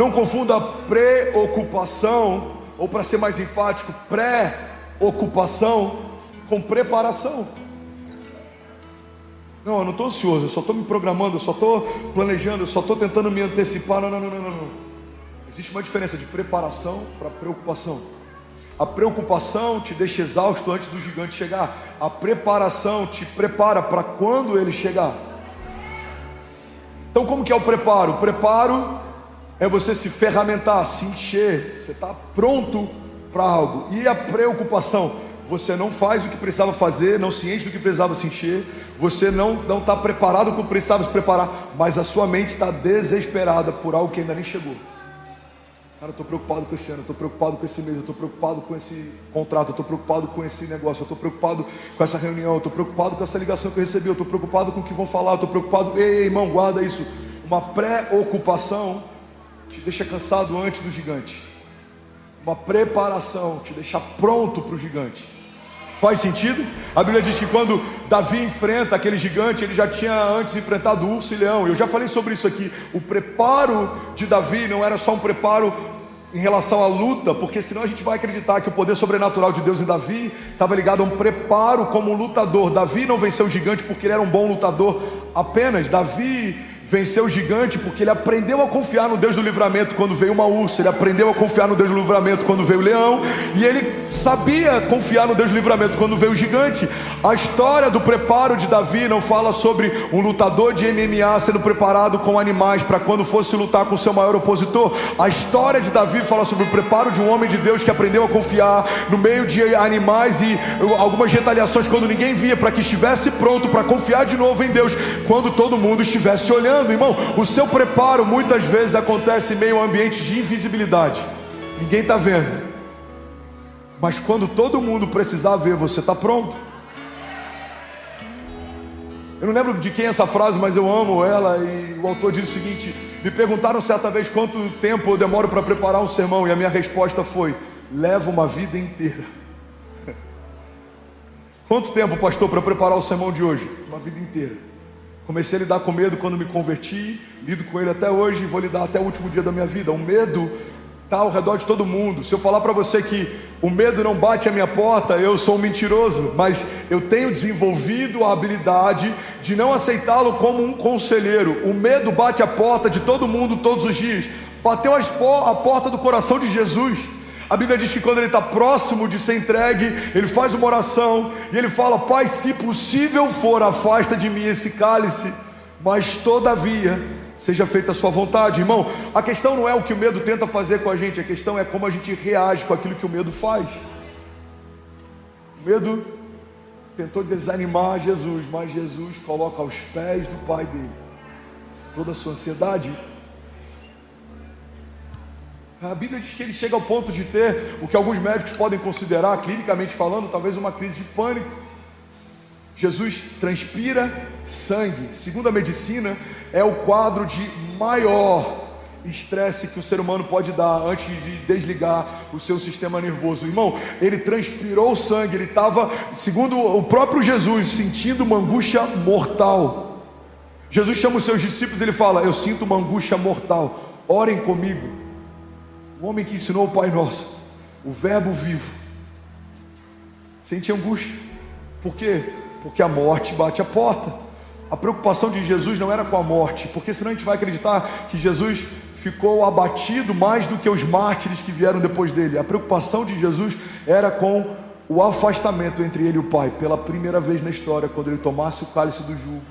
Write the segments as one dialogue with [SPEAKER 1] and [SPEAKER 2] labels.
[SPEAKER 1] Não confunda preocupação, ou para ser mais enfático, pré-ocupação com preparação. Não, eu não estou ansioso, eu só estou me programando, eu só estou planejando, eu só estou tentando me antecipar. Não. Existe uma diferença de preparação para preocupação. A preocupação te deixa exausto antes do gigante chegar. A preparação te prepara para quando ele chegar. Então como que é o preparo? O preparo é você se ferramentar, se encher. Você está pronto para algo. E a preocupação? Você não faz o que precisava fazer, não se enche do que precisava se encher. Você não está preparado para o que precisava se preparar. Mas a sua mente está desesperada por algo que ainda nem chegou. Cara, eu estou preocupado com esse ano, eu estou preocupado com esse mês, eu estou preocupado com esse contrato, eu estou preocupado com esse negócio, eu estou preocupado com essa reunião, eu estou preocupado com essa ligação que eu recebi, eu estou preocupado com o que vão falar, eu estou preocupado... Ei, irmão, guarda isso. Uma preocupação te deixa cansado antes do gigante. Uma preparação te deixa pronto para o gigante. Faz sentido? A Bíblia diz que quando Davi enfrenta aquele gigante, ele já tinha antes enfrentado urso e leão. Eu já falei sobre isso aqui. O preparo de Davi não era só um preparo em relação à luta, porque senão a gente vai acreditar que o poder sobrenatural de Deus em Davi estava ligado a um preparo como um lutador. Davi não venceu o gigante porque ele era um bom lutador apenas. Davi venceu o gigante porque ele aprendeu a confiar no Deus do livramento quando veio uma ursa. Ele aprendeu a confiar no Deus do livramento quando veio o leão. E ele sabia confiar no Deus do livramento quando veio o gigante. A história do preparo de Davi não fala sobre um lutador de MMA sendo preparado com animais para quando fosse lutar com o seu maior opositor. A história de Davi fala sobre o preparo de um homem de Deus que aprendeu a confiar no meio de animais e algumas retaliações quando ninguém via, para que estivesse pronto para confiar de novo em Deus quando todo mundo estivesse olhando. Irmão, o seu preparo muitas vezes acontece em meio a ambientes de invisibilidade. Ninguém está vendo. Mas quando todo mundo precisar ver, você está pronto. Eu não lembro de quem é essa frase, mas eu amo ela. E o autor diz o seguinte: me perguntaram certa vez quanto tempo eu demoro para preparar um sermão, e a minha resposta foi: leva uma vida inteira. Quanto tempo, pastor, para preparar o sermão de hoje? Uma vida inteira. Comecei a lidar com medo quando me converti, lido com ele até hoje e vou lidar até o último dia da minha vida. O medo está ao redor de todo mundo. Se eu falar para você que o medo não bate à minha porta, eu sou um mentiroso, mas eu tenho desenvolvido a habilidade de não aceitá-lo como um conselheiro. O medo bate à porta de todo mundo todos os dias. Bateu a porta do coração de Jesus. A Bíblia diz que quando ele está próximo de ser entregue, ele faz uma oração e ele fala: Pai, se possível for, afasta de mim esse cálice, mas todavia seja feita a sua vontade. Irmão, a questão não é o que o medo tenta fazer com a gente, a questão é como a gente reage com aquilo que o medo faz. O medo tentou desanimar Jesus, mas Jesus coloca aos pés do Pai dele toda a sua ansiedade. A Bíblia diz que ele chega ao ponto de ter o que alguns médicos podem considerar, clinicamente falando, talvez uma crise de pânico. Jesus transpira sangue. Segundo a medicina, é o quadro de maior estresse que o ser humano pode dar antes de desligar o seu sistema nervoso. Irmão, ele transpirou sangue, ele estava, segundo o próprio Jesus, sentindo uma angústia mortal. Jesus chama os seus discípulos e ele fala: eu sinto uma angústia mortal, orem comigo. O homem que ensinou o Pai Nosso, o verbo vivo, sente angústia. Por quê? Porque a morte bate a porta. A preocupação de Jesus não era com a morte, porque senão a gente vai acreditar que Jesus ficou abatido mais do que os mártires que vieram depois dele. A preocupação de Jesus era com o afastamento entre ele e o Pai. Pela primeira vez na história, quando ele tomasse o cálice do jugo,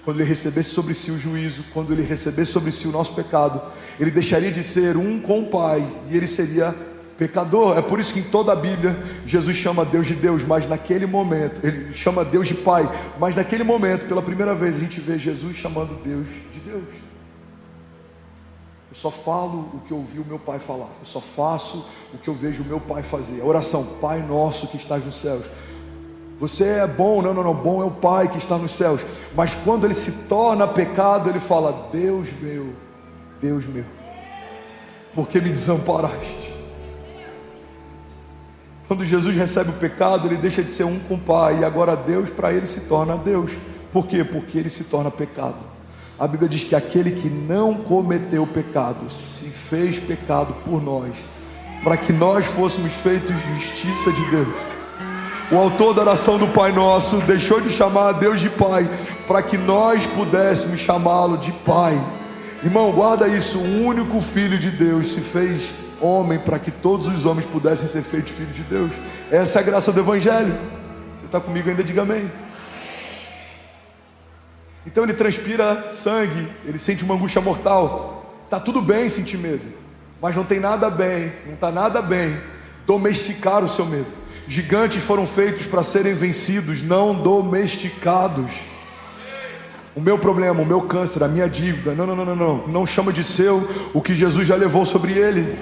[SPEAKER 1] quando ele recebesse sobre si o juízo, quando ele recebesse sobre si o nosso pecado, ele deixaria de ser um com o Pai e ele seria pecador. É por isso que em toda a Bíblia Jesus chama Deus de Deus, mas naquele momento ele chama Deus de Pai, mas naquele momento, pela primeira vez, a gente vê Jesus chamando Deus de Deus. Eu só falo o que eu ouvi o meu Pai falar, eu só faço o que eu vejo o meu Pai fazer. A oração: Pai nosso que estás nos céus. Você é bom, não, bom é o Pai que está nos céus. Mas quando ele se torna pecado, ele fala: Deus meu, por que me desamparaste? Quando Jesus recebe o pecado, ele deixa de ser um com o Pai, e agora Deus para ele se torna Deus. Por quê? Porque ele se torna pecado. A Bíblia diz que aquele que não cometeu pecado se fez pecado por nós, para que nós fôssemos feitos justiça de Deus. O autor da oração do Pai Nosso deixou de chamar a Deus de Pai, para que nós pudéssemos chamá-lo de Pai. Irmão, guarda isso, o único Filho de Deus se fez homem para que todos os homens pudessem ser feitos filhos de Deus. Essa é a graça do Evangelho. Você está comigo ainda? Diga amém. Então ele transpira sangue, ele sente uma angústia mortal. Está tudo bem sentir medo, mas não tem nada bem, não está nada bem domesticar o seu medo. Gigantes foram feitos para serem vencidos, não domesticados. O meu problema, o meu câncer, a minha dívida, não chama de seu o que Jesus já levou sobre ele.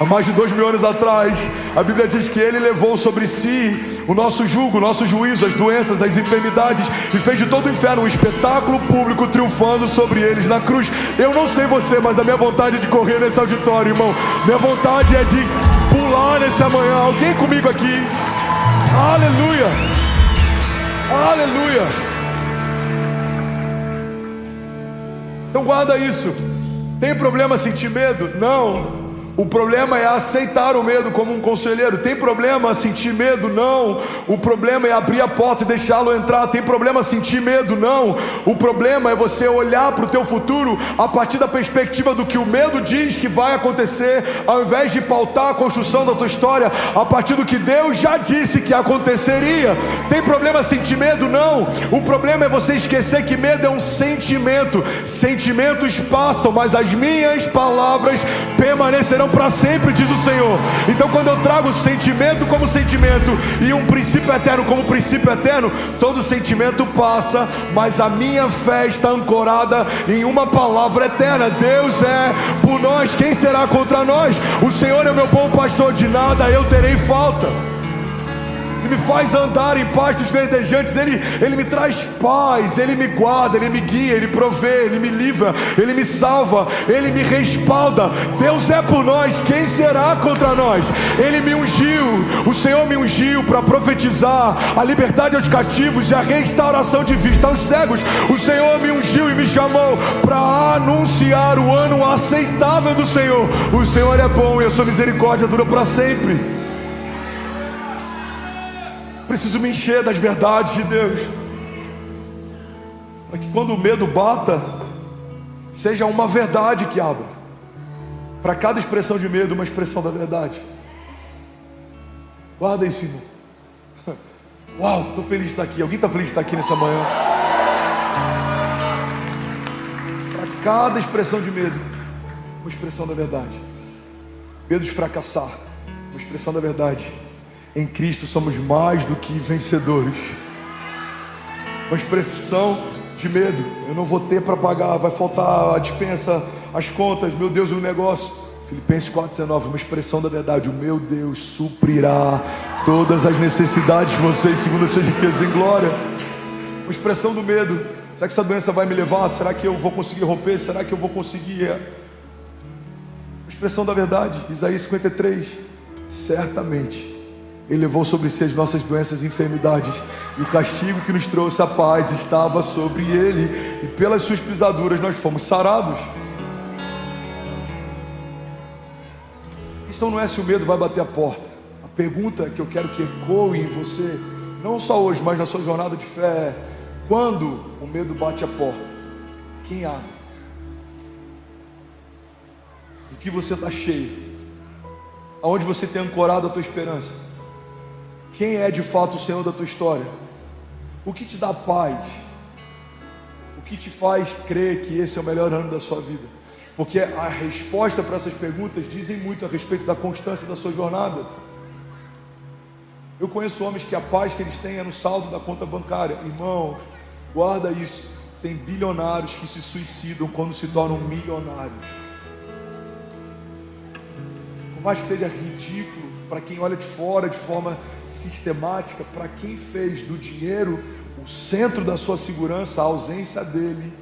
[SPEAKER 1] Há mais de 2000 anos atrás, a Bíblia diz que ele levou sobre si o nosso jugo, o nosso juízo, as doenças, as enfermidades, e fez de todo o inferno um espetáculo público triunfando sobre eles na cruz. Eu não sei você, mas a minha vontade é de correr nesse auditório, irmão. Minha vontade é de pular nessa manhã. Alguém comigo aqui? Aleluia! Aleluia! Então guarda isso. Tem problema sentir medo? Não. O problema é aceitar o medo como um conselheiro. Tem problema sentir medo? Não. O problema é abrir a porta e deixá-lo entrar. Tem problema sentir medo? Não. O problema é você olhar para o teu futuro a partir da perspectiva do que o medo diz que vai acontecer, ao invés de pautar a construção da tua história a partir do que Deus já disse que aconteceria. Tem problema sentir medo? Não. O problema é você esquecer que medo é um sentimento. Sentimentos passam, mas as minhas palavras permanecerão para sempre, diz o Senhor. Então quando eu trago sentimento como sentimento e um princípio eterno como princípio eterno, todo sentimento passa, mas a minha fé está ancorada em uma palavra eterna. Deus é por nós, quem será contra nós? O Senhor é o meu bom pastor, de nada eu terei falta. Ele me faz andar em pastos verdejantes, Ele me traz paz, Ele me guarda, Ele me guia, Ele provê, Ele me livra, Ele me salva, Ele me respalda. Deus é por nós, quem será contra nós? Ele me ungiu, o Senhor me ungiu para profetizar a liberdade aos cativos e a restauração de vista aos cegos. O Senhor me ungiu e me chamou para anunciar o ano aceitável do Senhor. O Senhor é bom e a sua misericórdia dura para sempre. Preciso me encher das verdades de Deus, para que quando o medo bata, seja uma verdade que abra. Para cada expressão de medo, uma expressão da verdade. Guarda isso, irmão. Uau, estou feliz de estar aqui. Alguém está feliz de estar aqui nessa manhã? Para cada expressão de medo, uma expressão da verdade. Medo de fracassar, uma expressão da verdade. Em Cristo somos mais do que vencedores. Uma expressão de medo. Eu não vou ter para pagar, vai faltar a despensa, as contas, meu Deus, o negócio. Filipenses 4,19, uma expressão da verdade. O meu Deus suprirá todas as necessidades de vocês segundo as suas riquezas em glória. Uma expressão do medo. Será que essa doença vai me levar? Será que eu vou conseguir romper? Será que eu vou conseguir? Uma expressão da verdade. Isaías 53. Certamente Ele levou sobre si as nossas doenças e enfermidades, e o castigo que nos trouxe a paz estava sobre Ele, e pelas suas pisaduras nós fomos sarados. A questão não é se o medo vai bater a porta. A pergunta que eu quero que ecoe em você, não só hoje, mas na sua jornada de fé, é: quando o medo bate a porta, quem abre? Do que você está cheio? Aonde você tem ancorado a tua esperança? Quem é de fato o Senhor da tua história? O que te dá paz? O que te faz crer que esse é o melhor ano da sua vida? Porque a resposta para essas perguntas dizem muito a respeito da constância da sua jornada. Eu conheço homens que a paz que eles têm é no saldo da conta bancária. Irmãos, guarda isso. Tem bilionários que se suicidam quando se tornam milionários. Por mais que seja ridículo para quem olha de fora de forma sistemática, para quem fez do dinheiro o centro da sua segurança, a ausência dele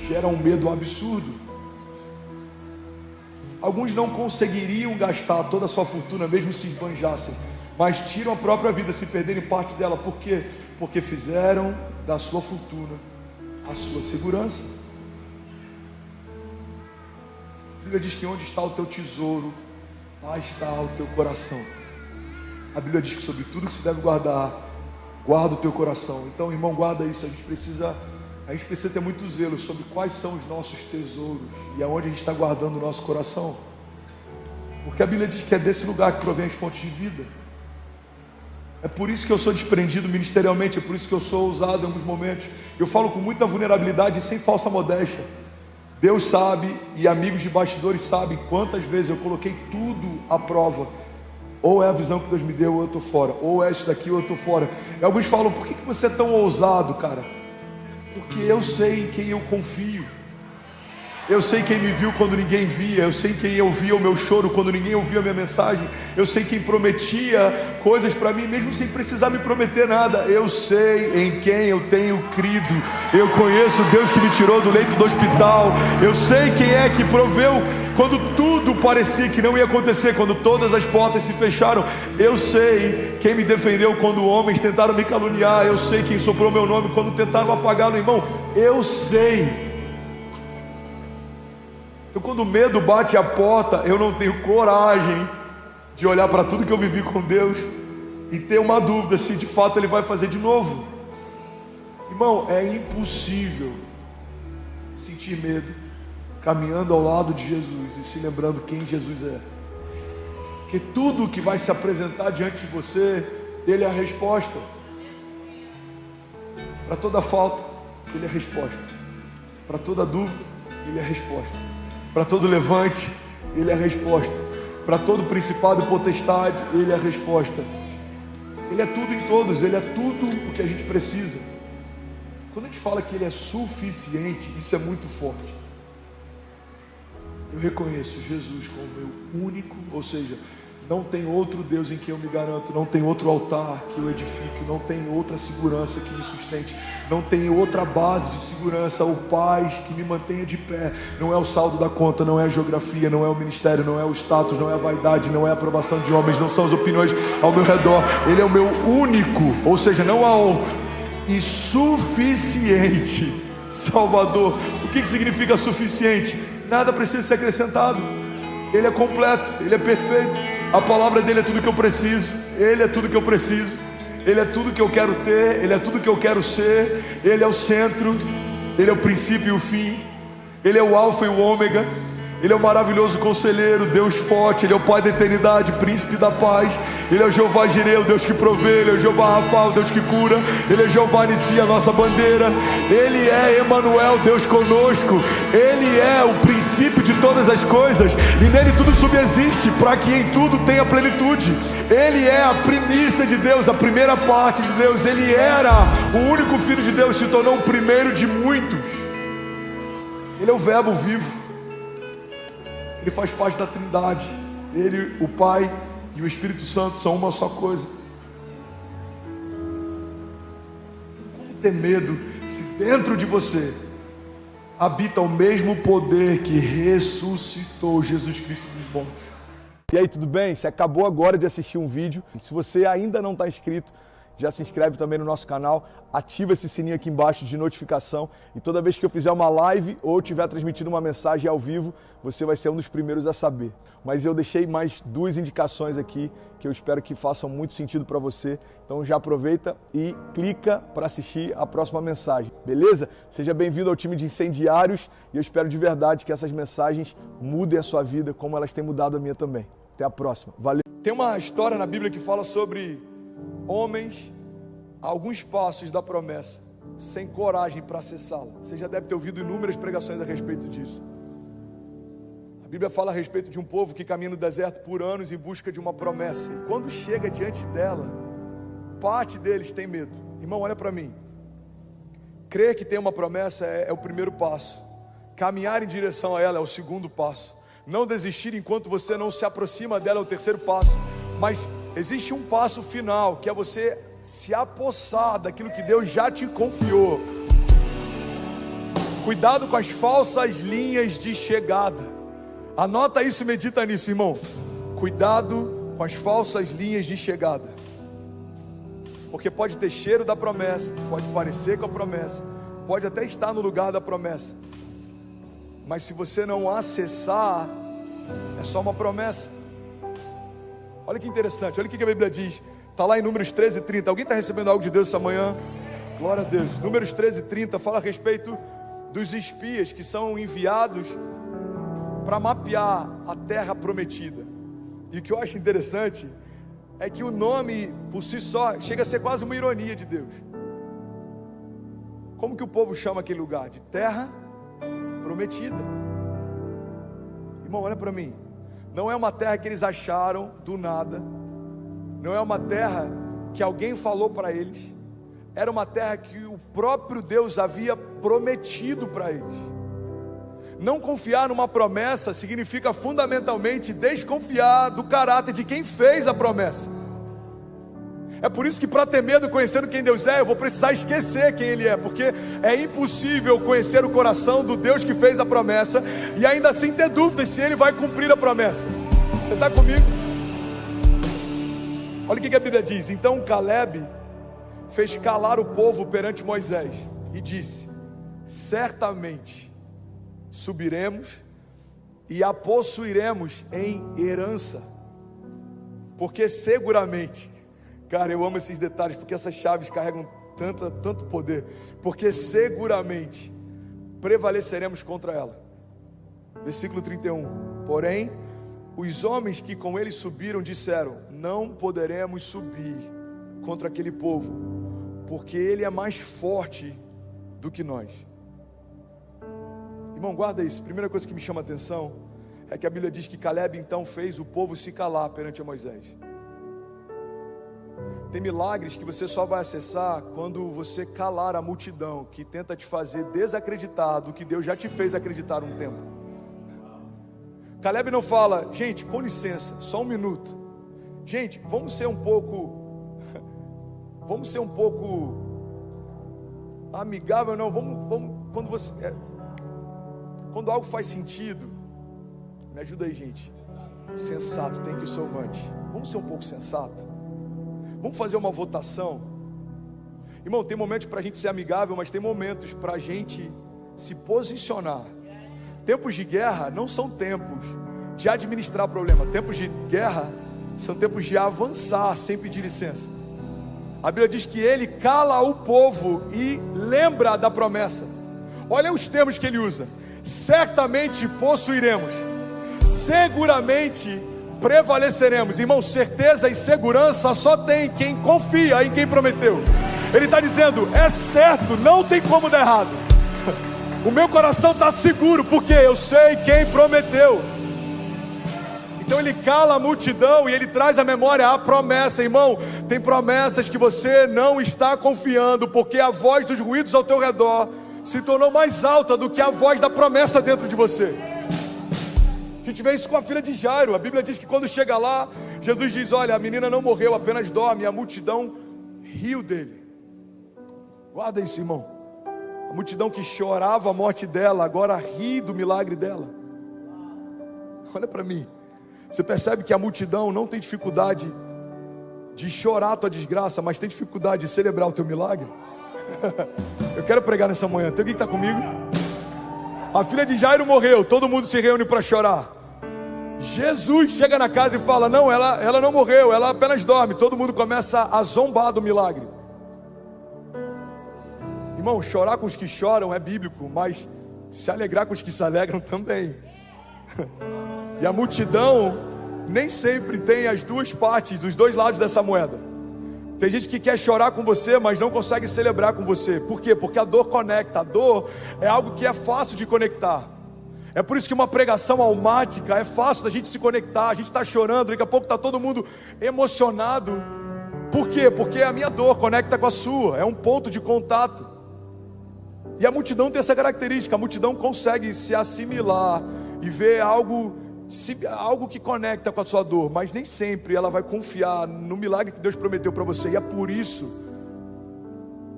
[SPEAKER 1] gera um medo absurdo. Alguns não conseguiriam gastar toda a sua fortuna mesmo se esbanjassem, mas tiram a própria vida se perderem parte dela. Por quê? Porque fizeram da sua fortuna a sua segurança. A Bíblia diz que onde está o teu tesouro, lá está o teu coração. A Bíblia diz que sobre tudo que se deve guardar, guarda o teu coração. Então, irmão, guarda isso. A gente precisa ter muito zelo sobre quais são os nossos tesouros e aonde a gente está guardando o nosso coração. Porque a Bíblia diz que é desse lugar que provém as fontes de vida. É por isso que eu sou desprendido ministerialmente, é por isso que eu sou ousado em alguns momentos. Eu falo com muita vulnerabilidade e sem falsa modéstia. Deus sabe, e amigos de bastidores sabem quantas vezes eu coloquei tudo à prova. Ou é a visão que Deus me deu, ou eu estou fora. Ou é isso daqui, ou eu estou fora. E alguns falam, por que você é tão ousado, cara? Porque eu sei em quem eu confio. Eu sei quem me viu quando ninguém via. Eu sei quem ouvia o meu choro quando ninguém ouvia a minha mensagem. Eu sei quem prometia coisas para mim, mesmo sem precisar me prometer nada. Eu sei em quem eu tenho crido. Eu conheço o Deus que me tirou do leito do hospital. Eu sei quem é que proveu quando tudo parecia que não ia acontecer, quando todas as portas se fecharam. Eu sei quem me defendeu quando homens tentaram me caluniar. Eu sei quem soprou meu nome quando tentaram apagá-lo, irmão. Eu sei. Então, quando o medo bate a porta, eu não tenho coragem de olhar para tudo que eu vivi com Deus e ter uma dúvida se de fato Ele vai fazer de novo. Irmão, é impossível sentir medo caminhando ao lado de Jesus e se lembrando quem Jesus é. Porque tudo que vai se apresentar diante de você, Ele é a resposta. Para toda falta, Ele é a resposta. Para toda dúvida, Ele é a resposta. Para todo levante, Ele é a resposta. Para todo principado e potestade, Ele é a resposta. Ele é tudo em todos, Ele é tudo o que a gente precisa. Quando a gente fala que Ele é suficiente, isso é muito forte. Eu reconheço Jesus como meu único, ou seja, não tem outro Deus em quem eu me garanto, não tem outro altar que eu edifique, não tem outra segurança que me sustente, não tem outra base de segurança ou paz que me mantenha de pé. Não é o saldo da conta, não é a geografia, não é o ministério, não é o status, não é a vaidade, não é a aprovação de homens, não são as opiniões ao meu redor. Ele é o meu único, ou seja, não há outro, e suficiente Salvador. O que significa suficiente? Nada precisa ser acrescentado. Ele é completo, Ele é perfeito. A palavra dele é tudo que eu preciso. Ele é tudo que eu preciso. Ele é tudo que eu quero ter. Ele é tudo que eu quero ser. Ele é o centro. Ele é o princípio e o fim. Ele é o alfa e o ômega. Ele é o maravilhoso conselheiro, Deus forte. Ele é o Pai da eternidade, príncipe da paz. Ele é o Jeová Jireh, o Deus que provê. Ele é o Jeová Rafa, o Deus que cura. Ele é Jeová Nissi, a nossa bandeira. Ele é Emanuel, Deus conosco. Ele é o princípio de todas as coisas, e nele tudo subsiste, para que em tudo tenha plenitude. Ele é a primícia de Deus, a primeira parte de Deus. Ele era o único Filho de Deus, se tornou o primeiro de muitos. Ele é o Verbo vivo. Ele faz parte da Trindade. Ele, o Pai e o Espírito Santo são uma só coisa. Como ter medo se dentro de você habita o mesmo poder que ressuscitou Jesus Cristo dos mortos? E aí, tudo bem? Você acabou agora de assistir um vídeo. Se você ainda não está inscrito, já se inscreve também no nosso canal, ativa esse sininho aqui embaixo de notificação, e toda vez que eu fizer uma live ou estiver transmitindo uma mensagem ao vivo, você vai ser um dos primeiros a saber. Mas eu deixei mais 2 indicações aqui que eu espero que façam muito sentido para você. Então já aproveita e clica para assistir a próxima mensagem, beleza? Seja bem-vindo ao time de incendiários, e eu espero de verdade que essas mensagens mudem a sua vida como elas têm mudado a minha também. Até a próxima. Valeu! Tem uma história na Bíblia que fala sobre homens a alguns passos da promessa, sem coragem para acessá-la. Você já deve ter ouvido inúmeras pregações a respeito disso. A Bíblia fala a respeito de um povo que caminha no deserto por anos em busca de uma promessa, e quando chega diante dela, parte deles tem medo. Irmão, olha para mim. Crer que tem uma promessa é o primeiro passo. Caminhar em direção a ela é o segundo passo. Não desistir enquanto você não se aproxima dela é o terceiro passo. Mas existe um passo final, que é você se apossar daquilo que Deus já te confiou. Cuidado com as falsas linhas de chegada. Anota isso e medita nisso, irmão. Cuidado com as falsas linhas de chegada. Porque pode ter cheiro da promessa, pode parecer com a promessa, pode até estar no lugar da promessa, mas se você não acessar, é só uma promessa. Olha que interessante, olha o que a Bíblia diz. Está lá em Números 13:30. Alguém está recebendo algo de Deus essa manhã? Glória a Deus. Números 13:30 fala a respeito dos espias que são enviados para mapear a terra prometida. E o que eu acho interessante é que o nome por si só chega a ser quase uma ironia de Deus. Como que o povo chama aquele lugar? De terra prometida. Irmão, olha para mim. Não é uma terra que eles acharam do nada. Não é uma terra que alguém falou para eles. Era uma terra que o próprio Deus havia prometido para eles. Não confiar numa promessa significa fundamentalmente desconfiar do caráter de quem fez a promessa. É por isso que, para ter medo conhecendo quem Deus é, eu vou precisar esquecer quem Ele é, porque é impossível conhecer o coração do Deus que fez a promessa e ainda assim ter dúvidas se Ele vai cumprir a promessa. Você está comigo? Olha o que a Bíblia diz. Então Caleb fez calar o povo perante Moisés e disse: certamente subiremos e a possuiremos em herança, porque seguramente, cara, eu amo esses detalhes, porque essas chaves carregam tanto poder, porque seguramente prevaleceremos contra ela. Versículo 31, porém, os homens que com ele subiram disseram: não poderemos subir contra aquele povo, porque ele é mais forte do que nós. Irmão, guarda isso. Primeira coisa que me chama a atenção é que a Bíblia diz que Caleb então fez o povo se calar perante a Moisés. Tem milagres que você só vai acessar quando você calar a multidão que tenta te fazer desacreditar do que Deus já te fez acreditar um tempo. Caleb não fala: gente, com licença, só um minuto. Gente, vamos ser um pouco amigável, não, vamos, quando algo faz sentido, me ajuda aí, gente. Sensato, tem que so much. Vamos ser um pouco sensato. Vamos fazer uma votação. Irmão, tem momentos para a gente ser amigável, mas tem momentos para a gente se posicionar. Tempos de guerra não são tempos de administrar problema. Tempos de guerra são tempos de avançar sem pedir licença. A Bíblia diz que ele cala o povo e lembra da promessa. Olha os termos que ele usa: certamente possuiremos, seguramente prevaleceremos. Irmão, certeza e segurança só tem quem confia em quem prometeu. Ele está dizendo: é certo, não tem como dar errado. O meu coração está seguro, porque eu sei quem prometeu. Então ele cala a multidão e ele traz à memória a promessa. Irmão, tem promessas que você não está confiando, porque a voz dos ruídos ao teu redor se tornou mais alta do que a voz da promessa dentro de você. A gente vê isso com a filha de Jairo. A Bíblia diz que quando chega lá, Jesus diz: olha, a menina não morreu, apenas dorme. E a multidão riu dele. Guarda isso, irmão. A multidão que chorava a morte dela, agora ri do milagre dela. Olha para mim. Você percebe que a multidão não tem dificuldade de chorar a tua desgraça, mas tem dificuldade de celebrar o teu milagre? Eu quero pregar nessa manhã. Tem alguém que está comigo? A filha de Jairo morreu, todo mundo se reúne para chorar. Jesus chega na casa e fala: não, ela não morreu, ela apenas dorme. Todo mundo começa a zombar do milagre. Irmão, chorar com os que choram é bíblico, mas se alegrar com os que se alegram também. E a multidão nem sempre tem as duas partes, dos dois lados dessa moeda. Tem gente que quer chorar com você, mas não consegue celebrar com você. Por quê? Porque a dor conecta. A dor é algo que é fácil de conectar. É por isso que uma pregação almática é fácil da gente se conectar. A gente está chorando, daqui a pouco está todo mundo emocionado. Por quê? Porque a minha dor conecta com a sua. É um ponto de contato. E a multidão tem essa característica. A multidão consegue se assimilar e ver algo que conecta com a sua dor, mas nem sempre ela vai confiar no milagre que Deus prometeu para você. E é por isso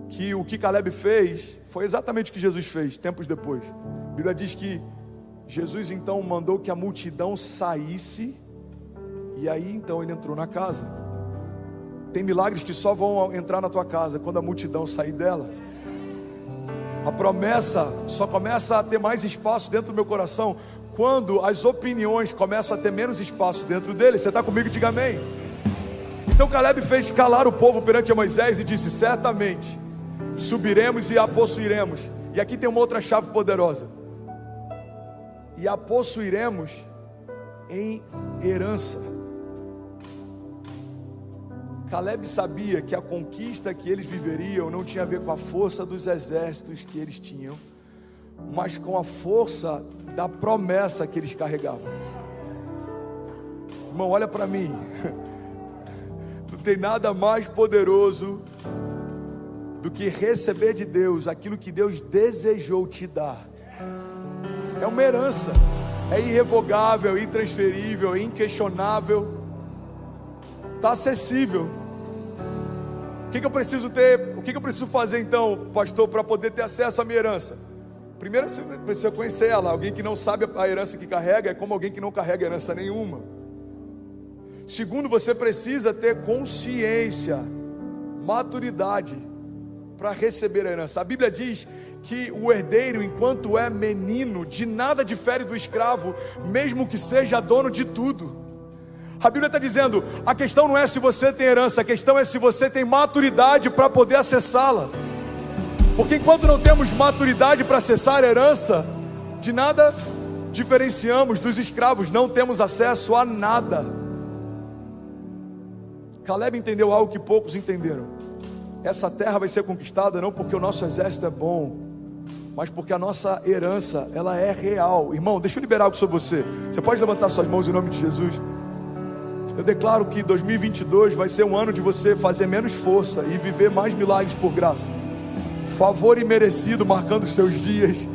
[SPEAKER 1] que o que Caleb fez foi exatamente o que Jesus fez tempos depois. A Bíblia diz que Jesus então mandou que a multidão saísse, e aí então ele entrou na casa. Tem milagres que só vão entrar na tua casa quando a multidão sair dela. A promessa só começa a ter mais espaço dentro do meu coração quando as opiniões começam a ter menos espaço dentro dele. Você está comigo? Diga amém. Então Caleb fez calar o povo perante Moisés e disse: certamente subiremos e a possuiremos. E aqui tem uma outra chave poderosa: e a possuiremos em herança. Caleb sabia que a conquista que eles viveriam não tinha a ver com a força dos exércitos que eles tinham, mas com a força da promessa que eles carregavam. Irmão, olha para mim. Não tem nada mais poderoso do que receber de Deus aquilo que Deus desejou te dar. É uma herança, é irrevogável, é intransferível, é inquestionável, está acessível. O que eu preciso ter? O que eu preciso fazer então, pastor, para poder ter acesso à minha herança? Primeiro, você precisa conhecer ela. Alguém que não sabe a herança que carrega é como alguém que não carrega herança nenhuma. Segundo, você precisa ter consciência, maturidade para receber a herança. A Bíblia diz que o herdeiro, enquanto é menino, de nada difere do escravo, mesmo que seja dono de tudo. A Bíblia está dizendo, a questão não é se você tem herança, a questão é se você tem maturidade para poder acessá-la. Porque enquanto não temos maturidade para acessar a herança, de nada diferenciamos dos escravos, não temos acesso a nada. Caleb entendeu algo que poucos entenderam. Essa terra vai ser conquistada não porque o nosso exército é bom, mas porque a nossa herança, ela é real. Irmão, deixa eu liberar algo sobre você. Você pode levantar suas mãos em nome de Jesus? Eu declaro que 2022 vai ser um ano de você fazer menos força e viver mais milagres por graça. Favor imerecido marcando seus dias.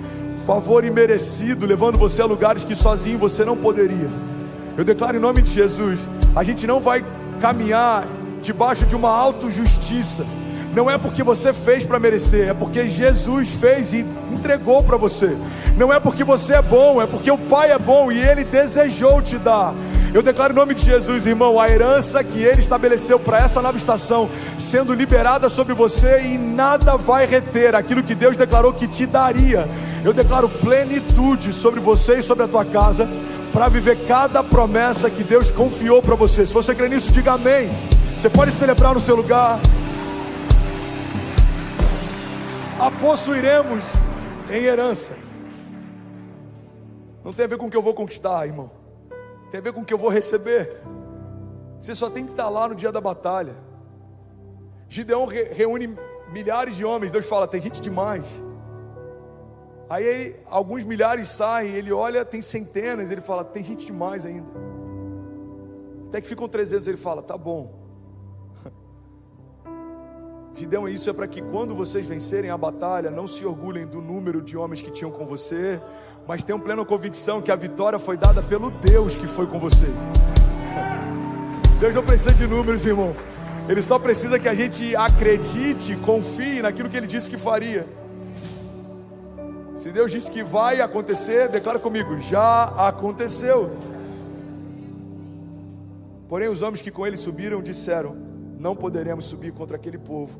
[SPEAKER 1] Favor imerecido levando você a lugares que sozinho você não poderia. Eu declaro em nome de Jesus, a gente não vai caminhar debaixo de uma autojustiça. Não é porque você fez para merecer, é porque Jesus fez e entregou para você. Não é porque você é bom, é porque o Pai é bom e Ele desejou te dar. Eu declaro em nome de Jesus, irmão, a herança que Ele estabeleceu para essa nova estação, sendo liberada sobre você, e nada vai reter aquilo que Deus declarou que te daria. Eu declaro plenitude sobre você e sobre a tua casa, para viver cada promessa que Deus confiou para você. Se você crê nisso, diga amém. Você pode celebrar no seu lugar. A possuiremos em herança. Não tem a ver com o que eu vou conquistar, irmão. Tem a ver com o que eu vou receber. Você só tem que estar lá no dia da batalha. Gideão reúne milhares de homens. Deus fala, tem gente demais. Aí alguns milhares saem. Ele olha, tem centenas. Ele fala, tem gente demais ainda. Até que ficam 300. Ele fala, tá bom. Gideão, isso é para que quando vocês vencerem a batalha, não se orgulhem do número de homens que tinham com você, mas tenham plena convicção que a vitória foi dada pelo Deus que foi com você. Deus não precisa de números, irmão. Ele só precisa que a gente acredite, confie naquilo que Ele disse que faria. Se Deus disse que vai acontecer, declara comigo, já aconteceu. Porém os homens que com ele subiram disseram, não poderemos subir contra aquele povo,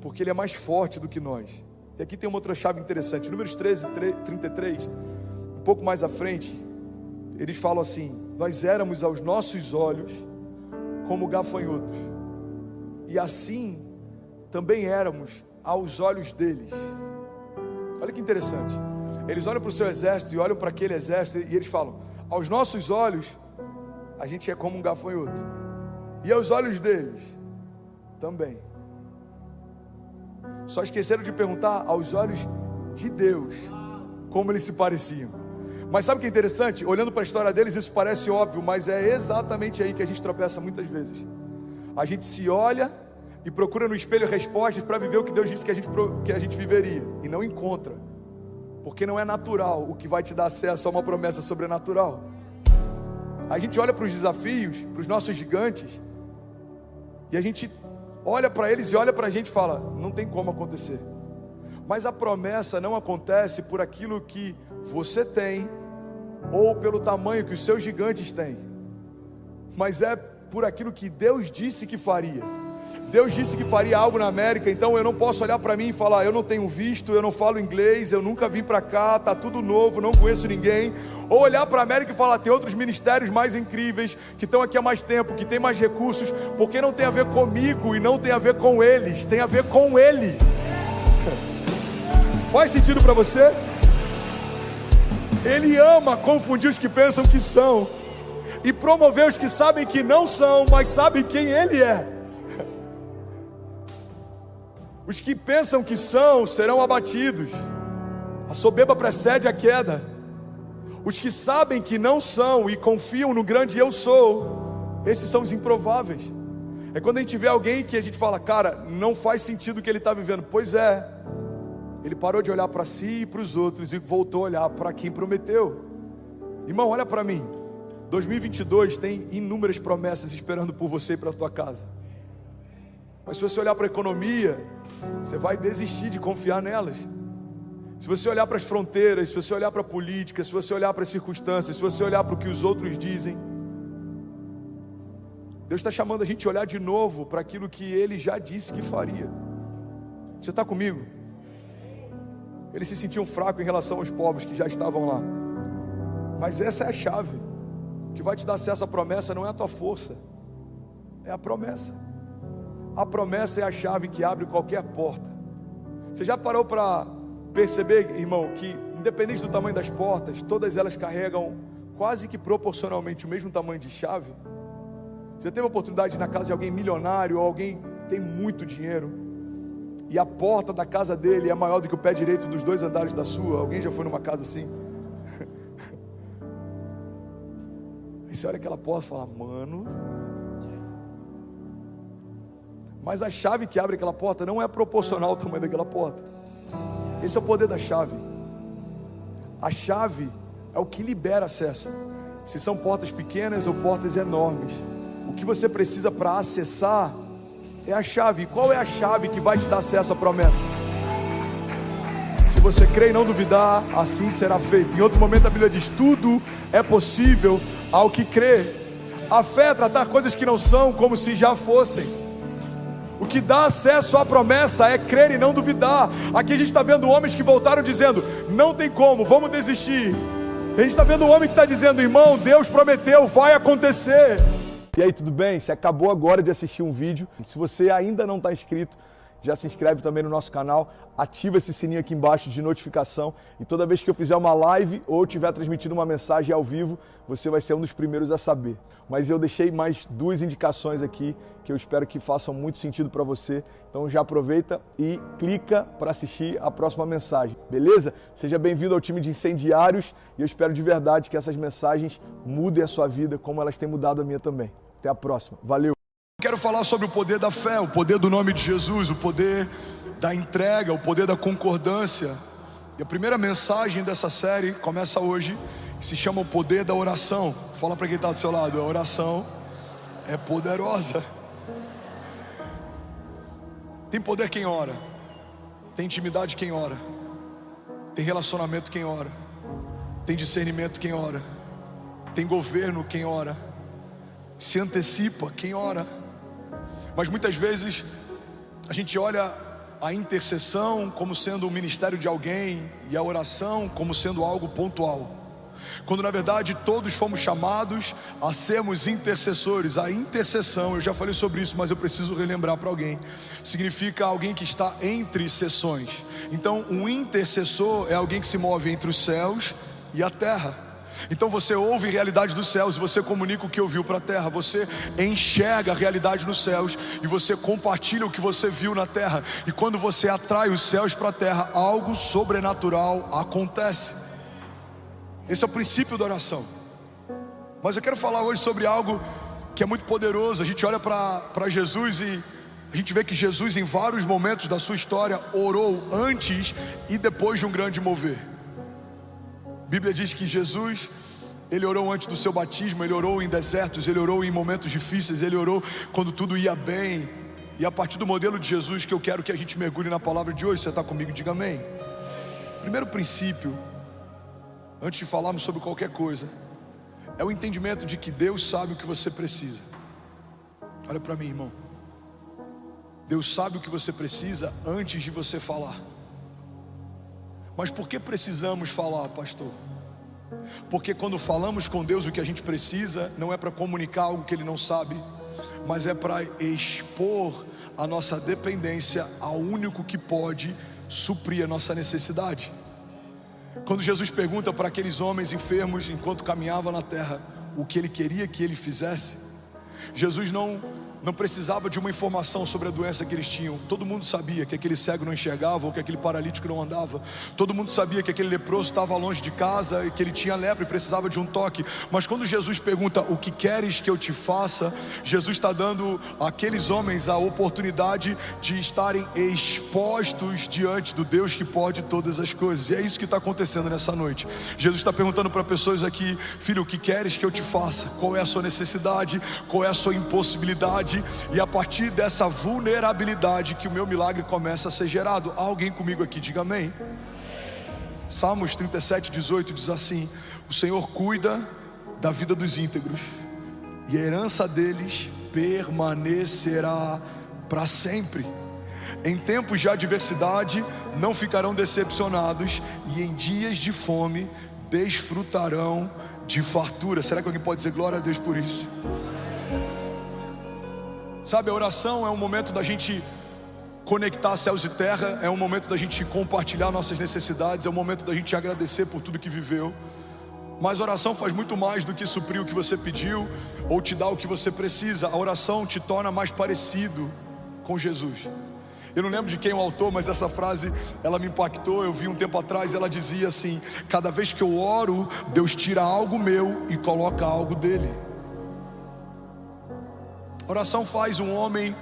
[SPEAKER 1] porque ele é mais forte do que nós. E aqui tem uma outra chave interessante. Números 13, 33, um pouco mais à frente, eles falam assim, nós éramos aos nossos olhos como gafanhotos, e assim também éramos aos olhos deles. Olha que interessante. Eles olham para o seu exército e olham para aquele exército, e eles falam, aos nossos olhos a gente é como um gafanhoto, e aos olhos deles também. Só esqueceram de perguntar aos olhos de Deus como eles se pareciam. Mas sabe o que é interessante? Olhando para a história deles, isso parece óbvio, mas é exatamente aí que a gente tropeça muitas vezes. A gente se olha e procura no espelho respostas para viver o que Deus disse que a gente viveria, e não encontra, porque não é natural o que vai te dar acesso a uma promessa sobrenatural. A gente olha para os desafios, para os nossos gigantes, e a gente olha para eles e olha para a gente e fala, não tem como acontecer. Mas a promessa não acontece por aquilo que você tem, ou pelo tamanho que os seus gigantes têm, mas é por aquilo que Deus disse que faria. Deus disse que faria algo na América, então eu não posso olhar para mim e falar: eu não tenho visto, eu não falo inglês, eu nunca vim para cá, tá tudo novo, não conheço ninguém. Ou olhar para a América e falar: tem outros ministérios mais incríveis, que estão aqui há mais tempo, que tem mais recursos, porque não tem a ver comigo e não tem a ver com eles, tem a ver com Ele. Faz sentido para você? Ele ama confundir os que pensam que são e promover os que sabem que não são, mas sabem quem Ele é. Os que pensam que são serão abatidos. A soberba precede a queda. Os que sabem que não são e confiam no grande eu sou, esses são os improváveis. É quando a gente vê alguém que a gente fala: cara, não faz sentido o que ele está vivendo. Pois é, ele parou de olhar para si e para os outros e voltou a olhar para quem prometeu. Irmão, olha para mim. 2022 tem inúmeras promessas esperando por você e para a tua casa. Mas se você olhar para a economia, você vai desistir de confiar nelas. Se você olhar para as fronteiras, se você olhar para a política, se você olhar para as circunstâncias, se você olhar para o que os outros dizem, Deus está chamando a gente a olhar de novo para aquilo que Ele já disse que faria. Você está comigo? Eles se sentiam fracos em relação aos povos que já estavam lá. Mas essa é a chave. O que vai te dar acesso à promessa não é a tua força, é a promessa. A promessa é a chave que abre qualquer porta. Você já parou para perceber, irmão, que independente do tamanho das portas, todas elas carregam quase que proporcionalmente o mesmo tamanho de chave? Você teve a oportunidade de ir na casa de alguém milionário, ou alguém que tem muito dinheiro, e a porta da casa dele é maior do que o pé direito dos 2 andares da sua? Alguém já foi numa casa assim? Aí você olha aquela porta e fala: mano... Mas a chave que abre aquela porta não é proporcional ao tamanho daquela porta. Esse é o poder da chave. A chave é o que libera acesso. Se são portas pequenas ou portas enormes, o que você precisa para acessar é a chave. E qual é a chave que vai te dar acesso à promessa? Se você crer e não duvidar, assim será feito. Em outro momento a Bíblia diz: tudo é possível ao que crê. A fé é tratar coisas que não são como se já fossem. O que dá acesso à promessa é crer e não duvidar. Aqui a gente está vendo homens que voltaram dizendo: não tem como, vamos desistir. A gente está vendo um homem que está dizendo: irmão, Deus prometeu, vai acontecer. E aí, tudo bem? Você acabou agora de assistir um vídeo. E se você ainda não está inscrito, já se inscreve também no nosso canal, ativa esse sininho aqui embaixo de notificação, e toda vez que eu fizer uma live ou estiver transmitindo uma mensagem ao vivo, você vai ser um dos primeiros a saber. Mas eu deixei mais 2 indicações aqui que eu espero que façam muito sentido para você, então já aproveita e clica para assistir a próxima mensagem, beleza? Seja bem-vindo ao time de incendiários, e eu espero de verdade que essas mensagens mudem a sua vida como elas têm mudado a minha também. Até a próxima, valeu! Quero falar sobre o poder da fé, o poder do nome de Jesus, o poder da entrega, o poder da concordância. E a primeira mensagem dessa série começa hoje, se chama o poder da oração. Fala para quem está do seu lado: a oração é poderosa. Tem poder quem ora, tem intimidade quem ora, tem relacionamento quem ora, tem discernimento quem ora, tem governo quem ora, se antecipa quem ora. Mas muitas vezes a gente olha a intercessão como sendo o ministério de alguém e a oração como sendo algo pontual, quando na verdade todos fomos chamados a sermos intercessores. A intercessão, eu já falei sobre isso, mas eu preciso relembrar para alguém, significa alguém que está entre sessões. Então um intercessor é alguém que se move entre os céus e a terra. Então você ouve a realidade dos céus e você comunica o que ouviu para a terra. Você enxerga a realidade nos céus e você compartilha o que você viu na terra. E quando você atrai os céus para a terra, algo sobrenatural acontece. Esse é o princípio da oração. Mas eu quero falar hoje sobre algo que é muito poderoso. A gente olha para Jesus e a gente vê que Jesus, em vários momentos da sua história, orou antes e depois de um grande mover. A Bíblia diz que Jesus, Ele orou antes do seu batismo, Ele orou em desertos, Ele orou em momentos difíceis, Ele orou quando tudo ia bem. E a partir do modelo de Jesus que eu quero que a gente mergulhe na palavra de hoje. Você está comigo? Diga amém. Primeiro princípio, antes de falarmos sobre qualquer coisa, é o entendimento de que Deus sabe o que você precisa. Olha para mim, irmão. Deus sabe o que você precisa antes de você falar. Mas por que precisamos falar, pastor? Porque quando falamos com Deus o que a gente precisa, não é para comunicar algo que Ele não sabe, mas é para expor a nossa dependência ao único que pode suprir a nossa necessidade. Quando Jesus pergunta para aqueles homens enfermos enquanto caminhava na terra o que Ele queria que Ele fizesse, Jesus não precisava de uma informação sobre a doença que eles tinham. Todo mundo sabia que aquele cego não enxergava, ou que aquele paralítico não andava. Todo mundo sabia que aquele leproso estava longe de casa e que ele tinha lepra e precisava de um toque. Mas quando Jesus pergunta: o que queres que eu te faça? Jesus está dando àqueles homens a oportunidade de estarem expostos diante do Deus que pode todas as coisas. E é isso que está acontecendo nessa noite. Jesus está perguntando para pessoas aqui: filho, o que queres que eu te faça? Qual é a sua necessidade? Qual é a sua impossibilidade? E a partir dessa vulnerabilidade que o meu milagre começa a ser gerado. Há alguém comigo aqui? Diga amém. Salmos 37:18 diz assim: o Senhor cuida da vida dos íntegros, e a herança deles permanecerá para sempre. Em tempos de adversidade não ficarão decepcionados, e em dias de fome desfrutarão de fartura. Será que alguém pode dizer glória a Deus por isso? Sabe, a oração é um momento da gente conectar céus e terra, é um momento da gente compartilhar nossas necessidades, é um momento da gente agradecer por tudo que viveu. Mas a oração faz muito mais do que suprir o que você pediu ou te dar o que você precisa. A oração te torna mais parecido com Jesus. Eu não lembro de quem é o autor, mas essa frase, ela me impactou. Eu vi um tempo atrás, ela dizia assim: cada vez que eu oro, Deus tira algo meu e coloca algo dele. A oração faz um homem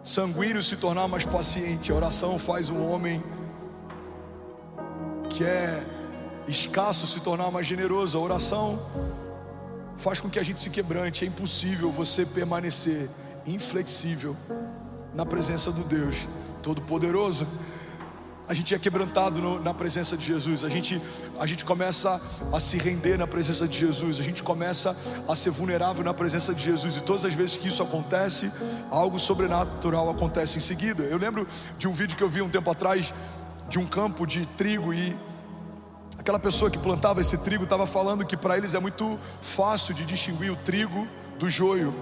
[SPEAKER 1] sanguíneo se tornar mais paciente. A oração faz um homem que é escasso se tornar mais generoso. A oração faz com que a gente se quebrante. É impossível você permanecer inflexível na presença do Deus Todo-Poderoso. A gente é quebrantado na presença de Jesus. A gente começa a se render na presença de Jesus. A gente começa a ser vulnerável na presença de Jesus. E todas as vezes que isso acontece, algo sobrenatural acontece em seguida. Eu lembro de um vídeo que eu vi um tempo atrás, de um campo de trigo, e aquela pessoa que plantava esse trigo estava falando que para eles é muito fácil de distinguir o trigo do joio.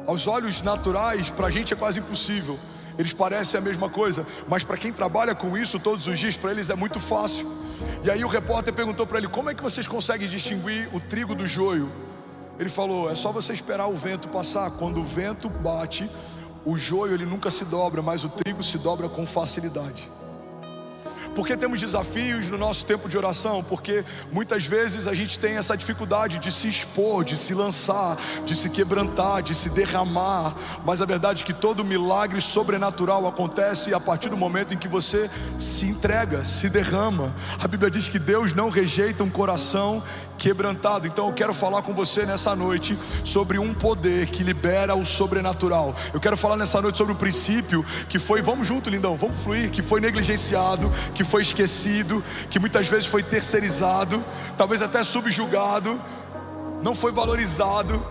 [SPEAKER 1] Aos olhos naturais, para a gente é quase impossível. Eles parecem a mesma coisa, mas para quem trabalha com isso todos os dias, para eles é muito fácil. E aí o repórter perguntou para ele: como é que vocês conseguem distinguir o trigo do joio? Ele falou: é só você esperar o vento passar. Quando o vento bate, o joio ele nunca se dobra, mas o trigo se dobra com facilidade. Por que temos desafios no nosso tempo de oração? Porque muitas vezes a gente tem essa dificuldade de se expor, de se lançar, de se quebrantar, de se derramar. Mas a verdade é que todo milagre sobrenatural acontece a partir do momento em que você se entrega, se derrama. A Bíblia diz que Deus não rejeita um coração quebrantado. Então eu quero falar com você nessa noite sobre um poder que libera o sobrenatural. Eu quero falar nessa noite sobre um princípio que foi, vamos junto, lindão, vamos fluir, que foi negligenciado, que foi esquecido, que muitas vezes foi terceirizado, talvez até subjugado, não foi valorizado.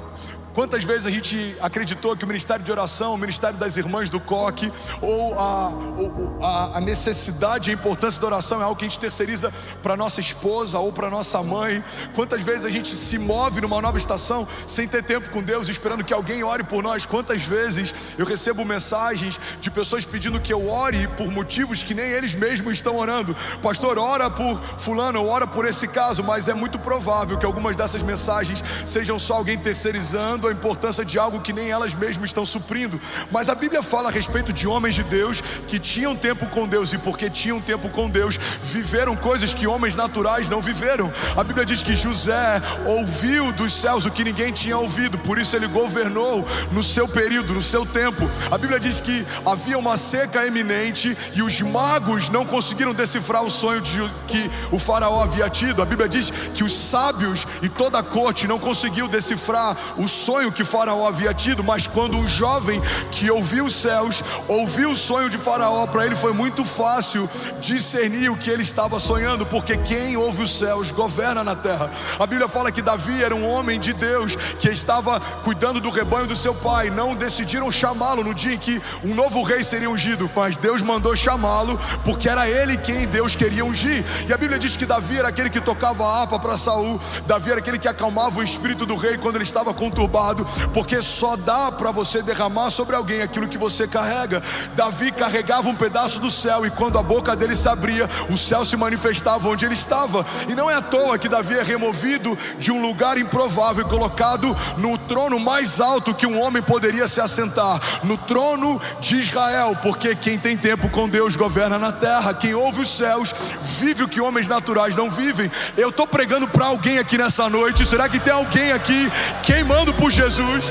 [SPEAKER 1] Quantas vezes a gente acreditou que o ministério de oração, o ministério das irmãs do coque, ou a necessidade e a importância da oração é algo que a gente terceiriza para nossa esposa ou para nossa mãe? Quantas vezes a gente se move numa nova estação sem ter tempo com Deus, esperando que alguém ore por nós? Quantas vezes eu recebo mensagens de pessoas pedindo que eu ore por motivos que nem eles mesmos estão orando? Pastor, ora por fulano, ou ora por esse caso. Mas é muito provável que algumas dessas mensagens sejam só alguém terceirizando a importância de algo que nem elas mesmas estão suprindo. Mas a Bíblia fala a respeito de homens de Deus que tinham tempo com Deus, e porque tinham tempo com Deus, viveram coisas que homens naturais não viveram. A Bíblia diz que José ouviu dos céus o que ninguém tinha ouvido, por isso ele governou no seu período, no seu tempo. A Bíblia diz que havia uma seca eminente e os magos não conseguiram decifrar o sonho que o faraó havia tido. A Bíblia diz que os sábios e toda a corte não conseguiu decifrar o sonho sonho que Faraó havia tido, mas quando um jovem que ouviu os céus, ouviu o sonho de Faraó, para ele foi muito fácil discernir o que ele estava sonhando, porque quem ouve os céus governa na terra. A Bíblia fala que Davi era um homem de Deus, que estava cuidando do rebanho do seu pai. Não decidiram chamá-lo no dia em que um novo rei seria ungido, mas Deus mandou chamá-lo, porque era ele quem Deus queria ungir. E a Bíblia diz que Davi era aquele que tocava a harpa para Saul. Davi era aquele que acalmava o espírito do rei quando ele estava conturbado, porque só dá para você derramar sobre alguém aquilo que você carrega. Davi carregava um pedaço do céu, e quando a boca dele se abria, o céu se manifestava onde ele estava. E não é à toa que Davi é removido de um lugar improvável e colocado no trono mais alto que um homem poderia se assentar, no trono de Israel, porque quem tem tempo com Deus governa na terra. Quem ouve os céus vive o que homens naturais não vivem. Eu estou pregando para alguém aqui nessa noite. Será que tem alguém aqui queimando por Jesus?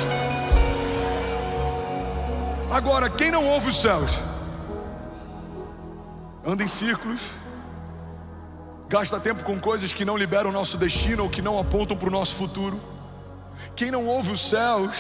[SPEAKER 1] Agora, quem não ouve os céus anda em círculos, gasta tempo com coisas que não liberam o nosso destino ou que não apontam para o nosso futuro. Quem não ouve os céus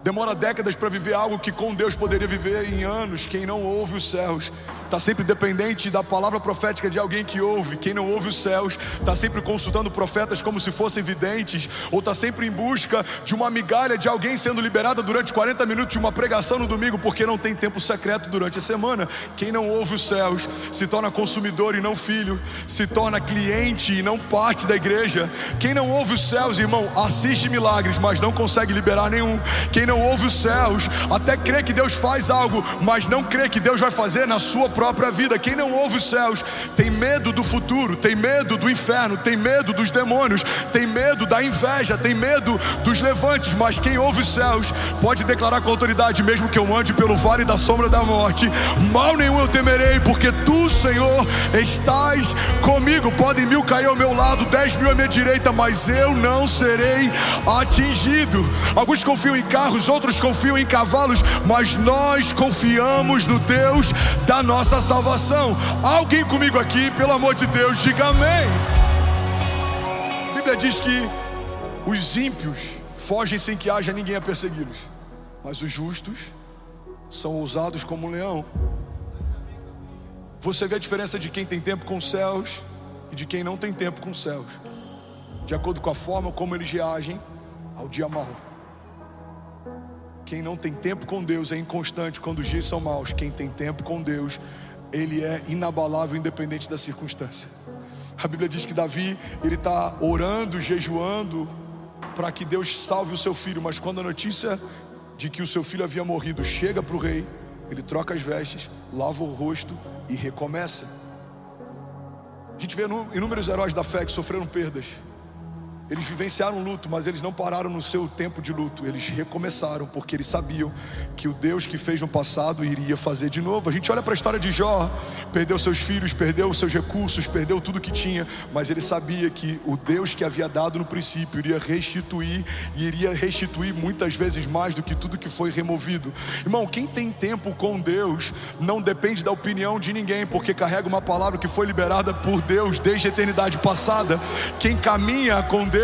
[SPEAKER 1] demora décadas para viver algo que com Deus poderia viver em anos. Quem não ouve os céus está sempre dependente da palavra profética de alguém que ouve. Quem não ouve os céus está sempre consultando profetas como se fossem videntes, ou está sempre em busca de uma migalha de alguém sendo liberada durante 40 minutos de uma pregação no domingo, porque não tem tempo secreto durante a semana. Quem não ouve os céus se torna consumidor e não filho, se torna cliente e não parte da igreja. Quem não ouve os céus, irmão, assiste milagres, mas não consegue liberar nenhum. Quem não ouve os céus até crê que Deus faz algo, mas não crê que Deus vai fazer na sua própria vida. Quem não ouve os céus tem medo do futuro, tem medo do inferno, tem medo dos demônios, tem medo da inveja, tem medo dos levantes. Mas quem ouve os céus pode declarar com autoridade: mesmo que eu ande pelo vale da sombra da morte, mal nenhum eu temerei, porque tu, Senhor, estás comigo. Podem 1000 cair ao meu lado, 10.000 à minha direita, mas eu não serei atingido. Alguns confiam em carros, outros confiam em cavalos, mas nós confiamos no Deus da nossa salvação. Alguém comigo aqui, pelo amor de Deus, diga amém. A Bíblia diz que os ímpios fogem sem que haja ninguém a persegui-los, mas os justos são ousados como um leão. Você vê a diferença de quem tem tempo com os céus e de quem não tem tempo com os céus, de acordo com a forma como eles reagem ao dia mau. Quem não tem tempo com Deus é inconstante quando os dias são maus. Quem tem tempo com Deus, ele é inabalável, independente da circunstância. A Bíblia diz que Davi, ele está orando, jejuando para que Deus salve o seu filho, mas quando a notícia de que o seu filho havia morrido chega para o rei, ele troca as vestes, lava o rosto e recomeça. A gente vê inúmeros heróis da fé que sofreram perdas. Eles vivenciaram luto, mas eles não pararam no seu tempo de luto. Eles recomeçaram, porque eles sabiam que o Deus que fez no passado iria fazer de novo. A gente olha para a história de Jó, perdeu seus filhos, perdeu os seus recursos, perdeu tudo que tinha, mas ele sabia que o Deus que havia dado no princípio iria restituir, e iria restituir muitas vezes mais do que tudo que foi removido. Irmão, quem tem tempo com Deus não depende da opinião de ninguém, porque carrega uma palavra que foi liberada por Deus desde a eternidade passada. Quem caminha com Deus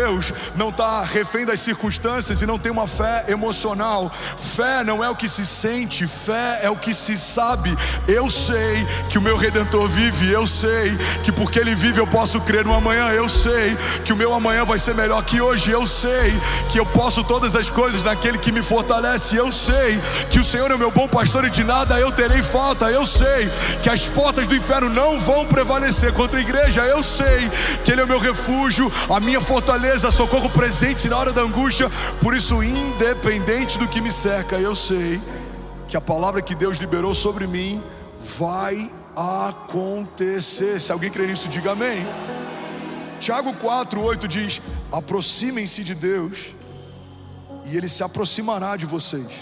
[SPEAKER 1] não está refém das circunstâncias e não tem uma fé emocional. Fé não é o que se sente, fé é o que se sabe. Eu sei que o meu Redentor vive, eu sei que porque Ele vive eu posso crer no amanhã, eu sei que o meu amanhã vai ser melhor que hoje, eu sei que eu posso todas as coisas naquele que me fortalece, eu sei que o Senhor é o meu bom pastor e de nada eu terei falta, eu sei que as portas do inferno não vão prevalecer contra a igreja, eu sei que Ele é o meu refúgio, a minha fortaleza, socorro presente na hora da angústia. Por isso, independente do que me cerca, eu sei que a palavra que Deus liberou sobre mim vai acontecer. Se alguém crê nisso, diga amém. Tiago 4:8 diz: aproximem-se de Deus e Ele se aproximará de vocês.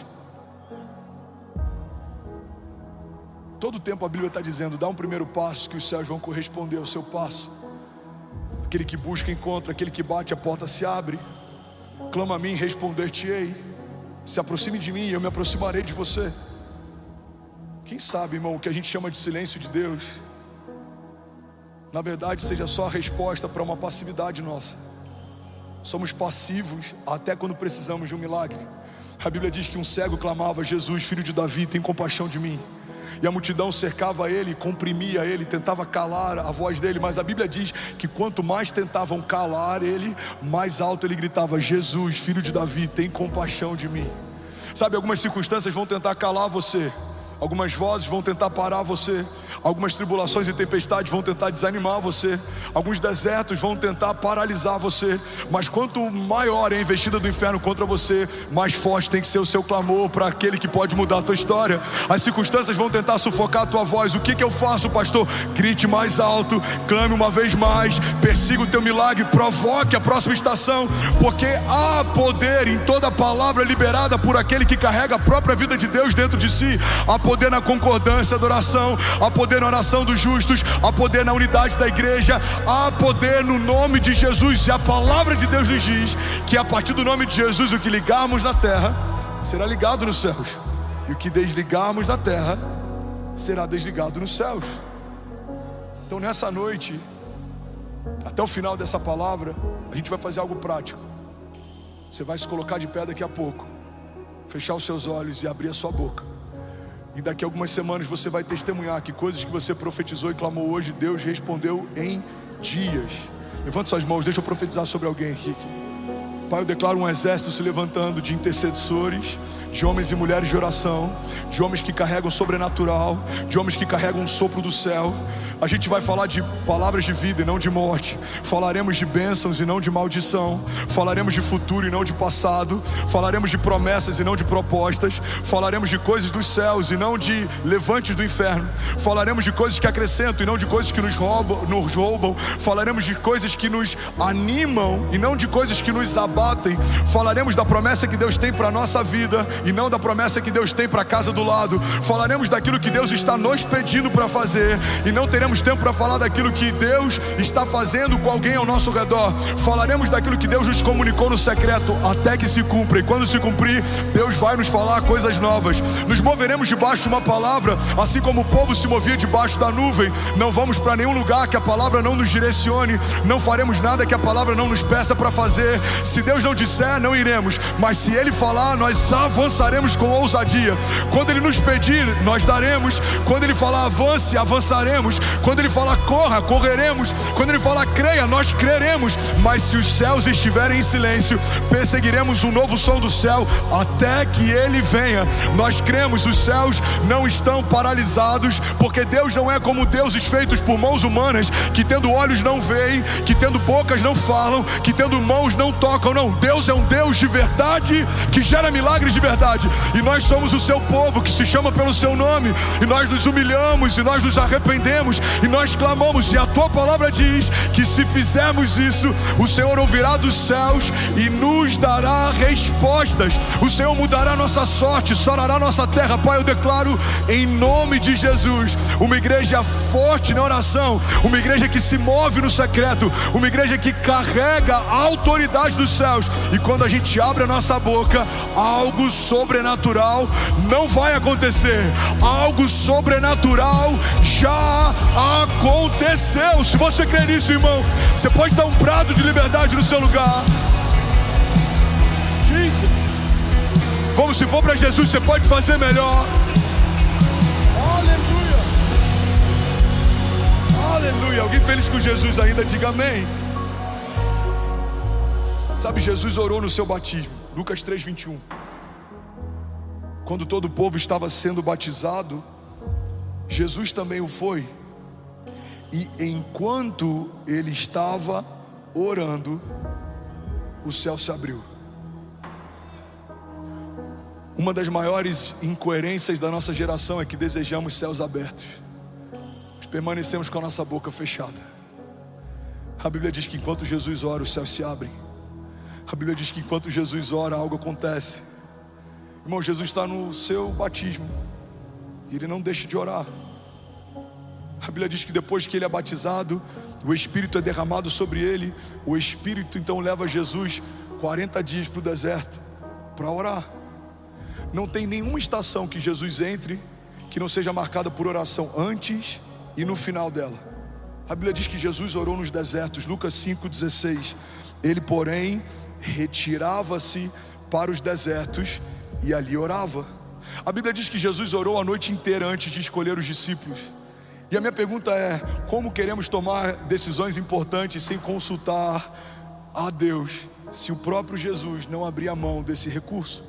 [SPEAKER 1] Todo tempo a Bíblia está dizendo: dá um primeiro passo que os céus vão corresponder ao seu passo. Aquele que busca encontra, aquele que bate a porta se abre. Clama a mim, responder-te-ei. Se aproxime de mim e eu me aproximarei de você. Quem sabe, irmão, o que a gente chama de silêncio de Deus, na verdade seja só a resposta para uma passividade nossa. somos passivos até quando precisamos de um milagre. A Bíblia diz que um cego clamava: Jesus, filho de Davi, tem compaixão de mim. E a multidão cercava ele, comprimia ele, tentava calar a voz dele. Mas a Bíblia diz que quanto mais tentavam calar ele, mais alto ele gritava: Jesus, filho de Davi, tem compaixão de mim. Sabe, algumas circunstâncias vão tentar calar você, algumas vozes vão tentar parar você, algumas tribulações e tempestades vão tentar desanimar você, alguns desertos vão tentar paralisar você. Mas quanto maior é a investida do inferno contra você, mais forte tem que ser o seu clamor para aquele que pode mudar a tua história. As circunstâncias vão tentar sufocar a tua voz. O que eu faço, pastor? Grite mais alto, clame uma vez mais, persiga o teu milagre, provoque a próxima estação, porque há poder em toda palavra liberada por aquele que carrega a própria vida de Deus dentro de si. Há poder na concordância da oração, há poder na oração dos justos, há poder na unidade da igreja, há poder no nome de Jesus. E a palavra de Deus nos diz que a partir do nome de Jesus, o que ligarmos na terra será ligado nos céus, e o que desligarmos na terra será desligado nos céus. Então nessa noite, até o final dessa palavra, a gente vai fazer algo prático. Você vai se colocar de pé daqui a pouco, fechar os seus olhos e abrir a sua boca. E daqui a algumas semanas você vai testemunhar que coisas que você profetizou e clamou hoje, Deus respondeu em dias. Levante suas mãos, deixa eu profetizar sobre alguém aqui. Pai, eu declaro um exército se levantando de intercessores, de homens e mulheres de oração, de homens que carregam sobrenatural, de homens que carregam um sopro do céu. A gente vai falar de palavras de vida e não de morte. Falaremos de bênçãos e não de maldição. Falaremos de futuro e não de passado. Falaremos de promessas e não de propostas. Falaremos de coisas dos céus e não de levantes do inferno. Falaremos de coisas que acrescentam e não de coisas que nos roubam. Falaremos de coisas que nos animam e não de coisas que nos abatem. Falaremos da promessa que Deus tem para a nossa vida e não da promessa que Deus tem para a casa do lado. Falaremos daquilo que Deus está nos pedindo para fazer e não teremos tempo para falar daquilo que Deus está fazendo com alguém ao nosso redor. Falaremos daquilo que Deus nos comunicou no secreto até que se cumpra, e quando se cumprir, Deus vai nos falar coisas novas. Nos moveremos debaixo de uma palavra, assim como o povo se movia debaixo da nuvem. Não vamos para nenhum lugar que a palavra não nos direcione, não faremos nada que a palavra não nos peça para fazer. Se Deus não disser, não iremos, mas se Ele falar, nós avançaremos com ousadia. Quando Ele nos pedir, nós daremos. Quando Ele falar avance, avançaremos. Quando Ele falar corra, correremos. Quando Ele falar creia, nós creremos. Mas se os céus estiverem em silêncio, perseguiremos um novo som do céu até que Ele venha. Nós cremos, os céus não estão paralisados, porque Deus não é como deuses feitos por mãos humanas, que tendo olhos não veem, que tendo bocas não falam, que tendo mãos não tocam. Não, Deus é um Deus de verdade, que gera milagres de verdade. E nós somos o seu povo, que se chama pelo seu nome, e nós nos humilhamos, e nós nos arrependemos, e nós clamamos. E a tua palavra diz que se fizermos isso, o Senhor ouvirá dos céus e nos dará respostas. O Senhor mudará nossa sorte, sarará nossa terra. Pai, eu declaro em nome de Jesus uma igreja forte na oração, uma igreja que se move no secreto, uma igreja que carrega a autoridade dos céus. E quando a gente abre a nossa boca, algo sobrenatural não vai acontecer. Algo sobrenatural já aconteceu. Se você crê nisso, irmão, você pode dar um brado de liberdade no seu lugar. Jesus. Como se for para Jesus, você pode fazer melhor. Aleluia. Aleluia. Alguém feliz com Jesus ainda, diga amém. Sabe, Jesus orou no seu batismo, Lucas 3:21. Quando todo o povo estava sendo batizado, Jesus também o foi. E enquanto ele estava orando, o céu se abriu. Uma das maiores incoerências da nossa geração é que desejamos céus abertos, mas permanecemos com a nossa boca fechada. A Bíblia diz que enquanto Jesus ora, os céus se abrem. A Bíblia diz que enquanto Jesus ora, algo acontece. Irmão, Jesus está no seu batismo e Ele não deixa de orar. A Bíblia diz que depois que Ele é batizado, o Espírito é derramado sobre Ele. O Espírito então leva Jesus 40 dias para o deserto para orar. Não tem nenhuma estação que Jesus entre que não seja marcada por oração antes e no final dela. A Bíblia diz que Jesus orou nos desertos, Lucas 5:16. Ele, porém, retirava-se para os desertos e ali orava. A Bíblia diz que Jesus orou a noite inteira antes de escolher os discípulos. E a minha pergunta é: como queremos tomar decisões importantes sem consultar a Deus, se o próprio Jesus não abrir a mão desse recurso?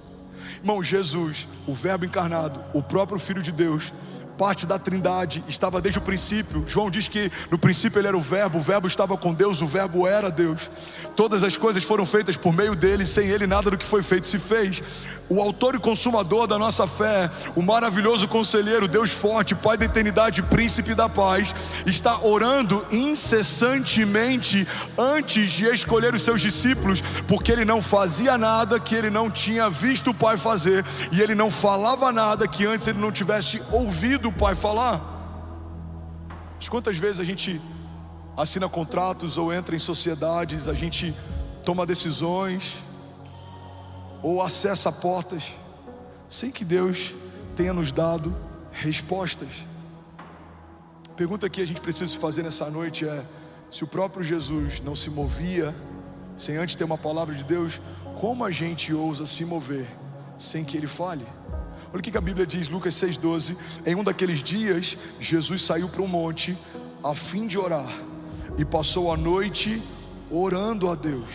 [SPEAKER 1] Irmão, Jesus, o Verbo encarnado, o próprio Filho de Deus, parte da Trindade, estava desde o princípio. João diz que no princípio ele era o Verbo estava com Deus, o Verbo era Deus. Todas as coisas foram feitas por meio dele, sem ele nada do que foi feito se fez. O autor e consumador da nossa fé, o maravilhoso conselheiro, Deus forte, Pai da eternidade, Príncipe da paz, está orando incessantemente antes de escolher os seus discípulos, porque ele não fazia nada que ele não tinha visto o Pai fazer, e ele não falava nada que antes ele não tivesse ouvido o Pai falar. Mas quantas vezes a gente assina contratos ou entra em sociedades, a gente toma decisões ou acessa portas sem que Deus tenha nos dado respostas? A pergunta que a gente precisa fazer nessa noite é: se o próprio Jesus não se movia sem antes ter uma palavra de Deus, como a gente ousa se mover sem que Ele fale? Olha o que a Bíblia diz, Lucas 6,12. Em um daqueles dias, Jesus saiu para um monte a fim de orar, e passou a noite orando a Deus.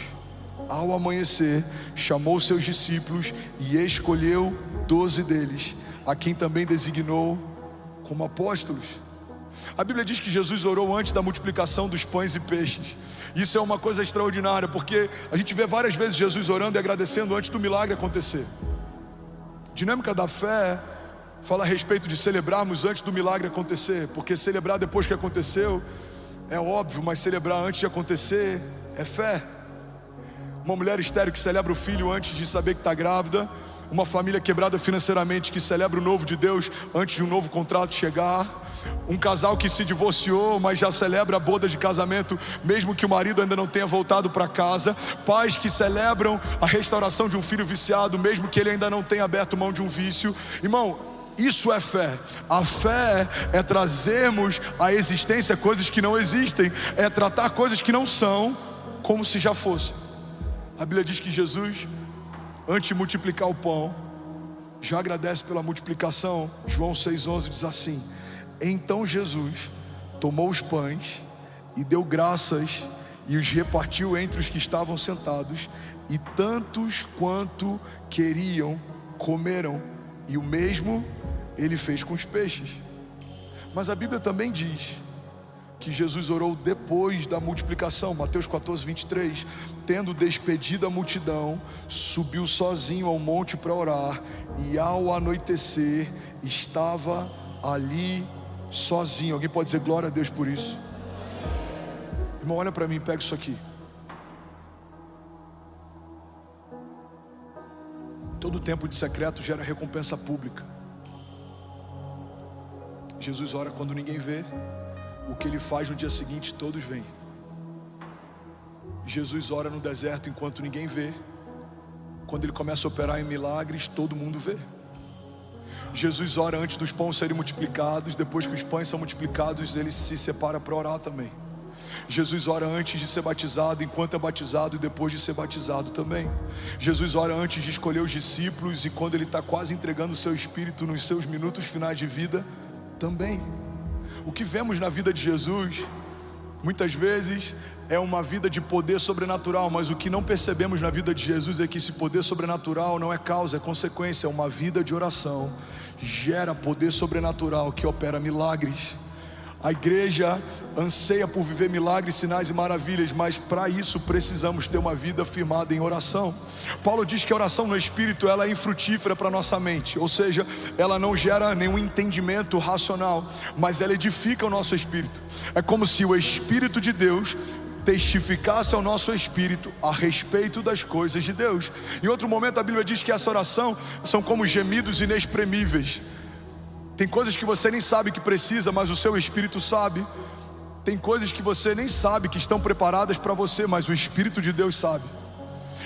[SPEAKER 1] Ao amanhecer, chamou seus discípulos e escolheu 12 deles, a quem também designou como apóstolos. A Bíblia diz que Jesus orou antes da multiplicação dos pães e peixes. Isso é uma coisa extraordinária, porque a gente vê várias vezes Jesus orando e agradecendo antes do milagre acontecer. Dinâmica da fé fala a respeito de celebrarmos antes do milagre acontecer, porque celebrar depois que aconteceu é óbvio, mas celebrar antes de acontecer é fé. Uma mulher estéril que celebra o filho antes de saber que está grávida, uma família quebrada financeiramente que celebra o novo de Deus antes de um novo contrato chegar, um casal que se divorciou, mas já celebra a boda de casamento, mesmo que o marido ainda não tenha voltado para casa, pais que celebram a restauração de um filho viciado, mesmo que ele ainda não tenha aberto mão de um vício. Irmão, isso é fé. A fé é trazermos à existência coisas que não existem, é tratar coisas que não são como se já fossem. A Bíblia diz que Jesus, antes de multiplicar o pão, já agradece pela multiplicação. João 6,11 diz assim: então Jesus tomou os pães e deu graças e os repartiu entre os que estavam sentados, e tantos quanto queriam comeram, e o mesmo ele fez com os peixes. Mas a Bíblia também diz que Jesus orou depois da multiplicação. Mateus 14:23, tendo despedido a multidão, subiu sozinho ao monte para orar, e ao anoitecer estava ali sozinho. Alguém pode dizer glória a Deus por isso? Irmão, olha para mim, pega isso aqui. Todo tempo de secreto gera recompensa pública. Jesus ora quando ninguém vê. O que ele faz no dia seguinte, todos veem. Jesus ora no deserto enquanto ninguém vê. Quando ele começa a operar em milagres, todo mundo vê. Jesus ora antes dos pães serem multiplicados. Depois que os pães são multiplicados, ele se separa para orar também. Jesus ora antes de ser batizado, enquanto é batizado, e depois de ser batizado também. Jesus ora antes de escolher os discípulos, e quando ele está quase entregando o seu espírito nos seus minutos finais de vida também. O que vemos na vida de Jesus, muitas vezes, é uma vida de poder sobrenatural, mas o que não percebemos na vida de Jesus é que esse poder sobrenatural não é causa, é consequência. É uma vida de oração, gera poder sobrenatural que opera milagres. A igreja anseia por viver milagres, sinais e maravilhas, mas para isso precisamos ter uma vida firmada em oração. Paulo diz que a oração no Espírito, ela é infrutífera para a nossa mente, ou seja, ela não gera nenhum entendimento racional, mas ela edifica o nosso espírito. É como se o Espírito de Deus testificasse ao nosso espírito a respeito das coisas de Deus. Em outro momento a Bíblia diz que essa oração são como gemidos inexprimíveis. Tem coisas que você nem sabe que precisa, mas o seu espírito sabe. Tem coisas que você nem sabe que estão preparadas para você, mas o Espírito de Deus sabe.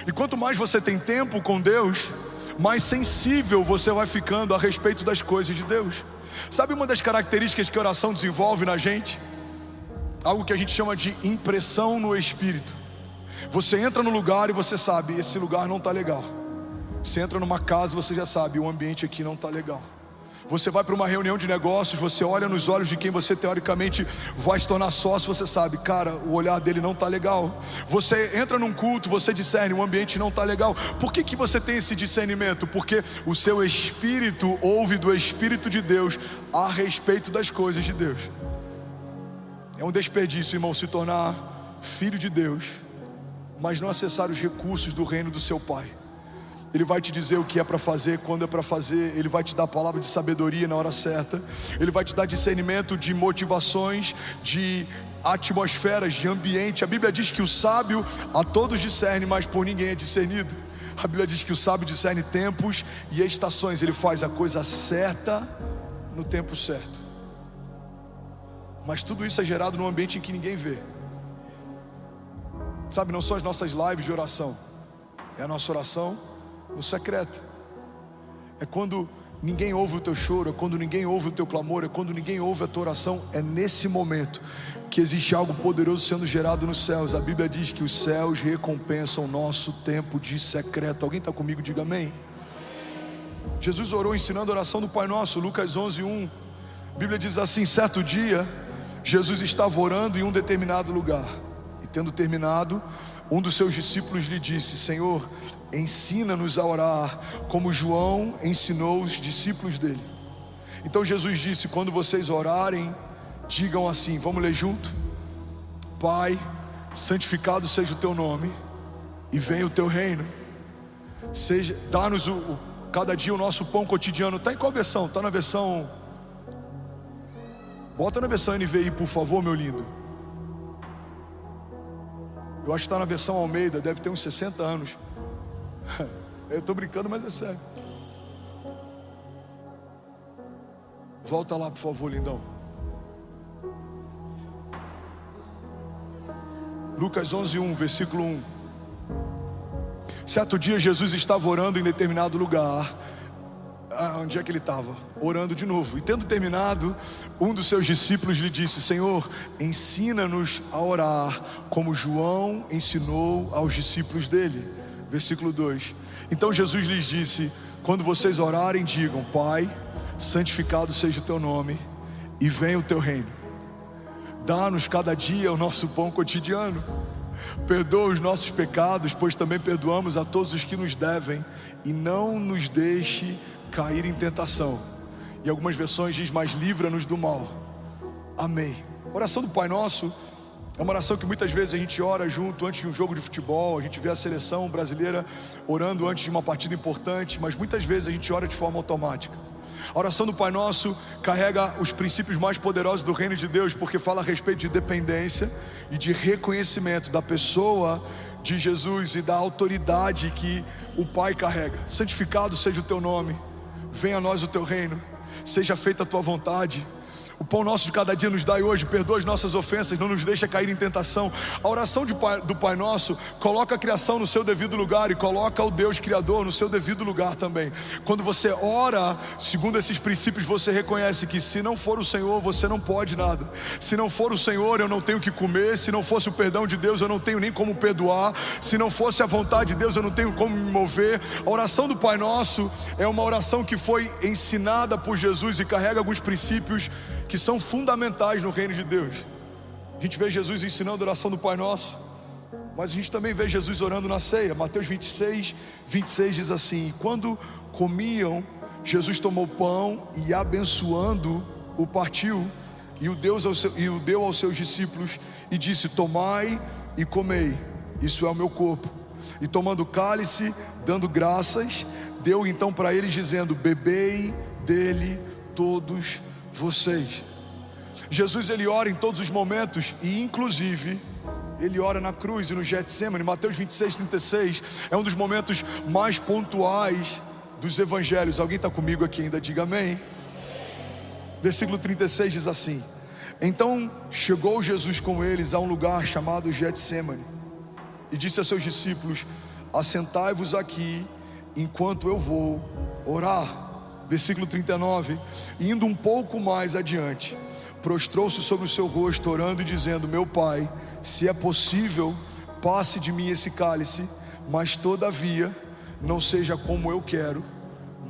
[SPEAKER 1] E quanto mais você tem tempo com Deus, mais sensível você vai ficando a respeito das coisas de Deus. Sabe uma das características que a oração desenvolve na gente? Algo que a gente chama de impressão no Espírito. Você entra no lugar e você sabe, esse lugar não está legal. Você entra numa casa, você já sabe, o ambiente aqui não está legal. Você vai para uma reunião de negócios, você olha nos olhos de quem você teoricamente vai se tornar sócio, você sabe, cara, o olhar dele não está legal. Você entra num culto, você discerne, o ambiente não está legal. Por que você tem esse discernimento? Porque o seu espírito ouve do Espírito de Deus a respeito das coisas de Deus. É um desperdício, irmão, se tornar filho de Deus, mas não acessar os recursos do reino do seu Pai. Ele vai te dizer o que é para fazer, quando é para fazer. Ele vai te dar a palavra de sabedoria na hora certa. Ele vai te dar discernimento de motivações, de atmosferas, de ambiente. A Bíblia diz que o sábio a todos discerne, mas por ninguém é discernido. A Bíblia diz que o sábio discerne tempos e estações. Ele faz a coisa certa no tempo certo. Mas tudo isso é gerado num ambiente em que ninguém vê. Sabe, não são as nossas lives de oração, é a nossa oração no secreto. É quando ninguém ouve o teu choro, é quando ninguém ouve o teu clamor, é quando ninguém ouve a tua oração. É nesse momento que existe algo poderoso sendo gerado nos céus. A Bíblia diz que os céus recompensam o nosso tempo de secreto. Alguém está comigo? Diga amém. Jesus orou ensinando a oração do Pai Nosso, Lucas 11:1. A Bíblia diz assim: certo dia, Jesus estava orando em um determinado lugar, e tendo terminado, um dos seus discípulos lhe disse: Senhor, ensina-nos a orar, como João ensinou os discípulos dele. Então Jesus disse: quando vocês orarem, digam assim, vamos ler junto? Pai, santificado seja o teu nome, e venha o teu reino. Dá-nos cada dia o nosso pão cotidiano. Está em qual versão? Está na versão... Bota na versão NVI, por favor, meu lindo. Eu acho que está na versão Almeida, deve ter uns 60 anos. Eu estou brincando, mas é sério. Volta lá, por favor, lindão. Lucas 11:1, versículo 1. Certo dia Jesus estava orando em determinado lugar. Onde é que ele estava? Orando de novo. E tendo terminado, um dos seus discípulos lhe disse: Senhor, ensina-nos a orar, como João ensinou aos discípulos dele. Versículo 2. Então Jesus lhes disse: quando vocês orarem, digam: Pai, santificado seja o teu nome, e venha o teu reino. Dá-nos cada dia o nosso pão cotidiano. Perdoa os nossos pecados, pois também perdoamos a todos os que nos devem, e não nos deixe cair em tentação. E algumas versões diz: mas livra-nos do mal. Amém. A oração do Pai Nosso é uma oração que muitas vezes a gente ora junto antes de um jogo de futebol. A gente vê a seleção brasileira orando antes de uma partida importante, mas muitas vezes a gente ora de forma automática. A oração do Pai Nosso carrega os princípios mais poderosos do reino de Deus, porque fala a respeito de dependência e de reconhecimento da pessoa de Jesus e da autoridade que o Pai carrega. Santificado seja o teu nome, venha a nós o teu reino, seja feita a tua vontade. O pão nosso de cada dia nos dai hoje, perdoa as nossas ofensas, não nos deixa cair em tentação. A oração do Pai Nosso coloca a criação no seu devido lugar e coloca o Deus Criador no seu devido lugar também. Quando você ora segundo esses princípios, você reconhece que se não for o Senhor, você não pode nada. Se não for o Senhor, eu não tenho o que comer. Se não fosse o perdão de Deus, eu não tenho nem como perdoar. Se não fosse a vontade de Deus, eu não tenho como me mover. A oração do Pai Nosso é uma oração que foi ensinada por Jesus e carrega alguns princípios que são fundamentais no reino de Deus. A gente vê Jesus ensinando a oração do Pai Nosso, mas a gente também vê Jesus orando na ceia. Mateus 26 diz assim: quando comiam, Jesus tomou pão e abençoando, o partiu e o deu aos seus discípulos e disse: tomai e comei, isso é o meu corpo. E tomando o cálice, dando graças, deu então para eles dizendo: bebei dele todos vocês. Jesus, ele ora em todos os momentos, e inclusive ele ora na cruz e no Getsemane. Mateus 26:36 é um dos momentos mais pontuais dos evangelhos. Alguém está comigo aqui ainda? Diga amém. Versículo 36 diz assim: então chegou Jesus com eles a um lugar chamado Getsemane e disse a seus discípulos: assentai-vos aqui enquanto eu vou orar. Versículo 39, indo um pouco mais adiante, prostrou-se sobre o seu rosto, orando e dizendo: meu Pai, se é possível, passe de mim esse cálice, mas todavia não seja como eu quero,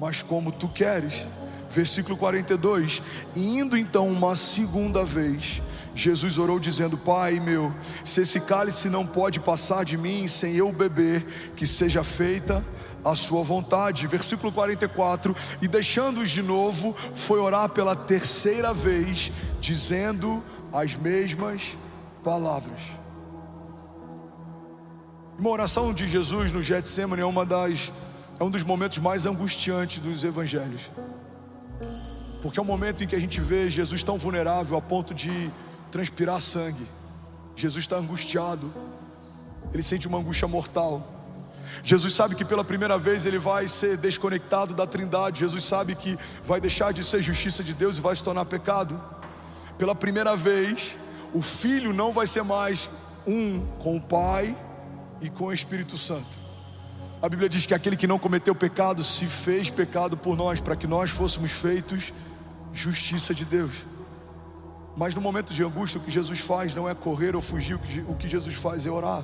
[SPEAKER 1] mas como tu queres. Versículo 42, indo então uma segunda vez, Jesus orou dizendo: Pai meu, se esse cálice não pode passar de mim sem eu beber, que seja feita a sua vontade. Versículo 44, e deixando-os de novo, foi orar pela terceira vez, dizendo as mesmas palavras. Uma oração de Jesus no Getsemane é um dos momentos mais angustiantes dos evangelhos, porque é um momento em que a gente vê Jesus tão vulnerável a ponto de transpirar sangue. Jesus está angustiado, ele sente uma angústia mortal. Jesus sabe que pela primeira vez ele vai ser desconectado da Trindade. Jesus sabe que vai deixar de ser justiça de Deus e vai se tornar pecado. Pela primeira vez, o Filho não vai ser mais um com o Pai e com o Espírito Santo. A Bíblia diz que aquele que não cometeu pecado se fez pecado por nós, para que nós fôssemos feitos justiça de Deus. Mas no momento de angústia, o que Jesus faz não é correr ou fugir, o que Jesus faz é orar.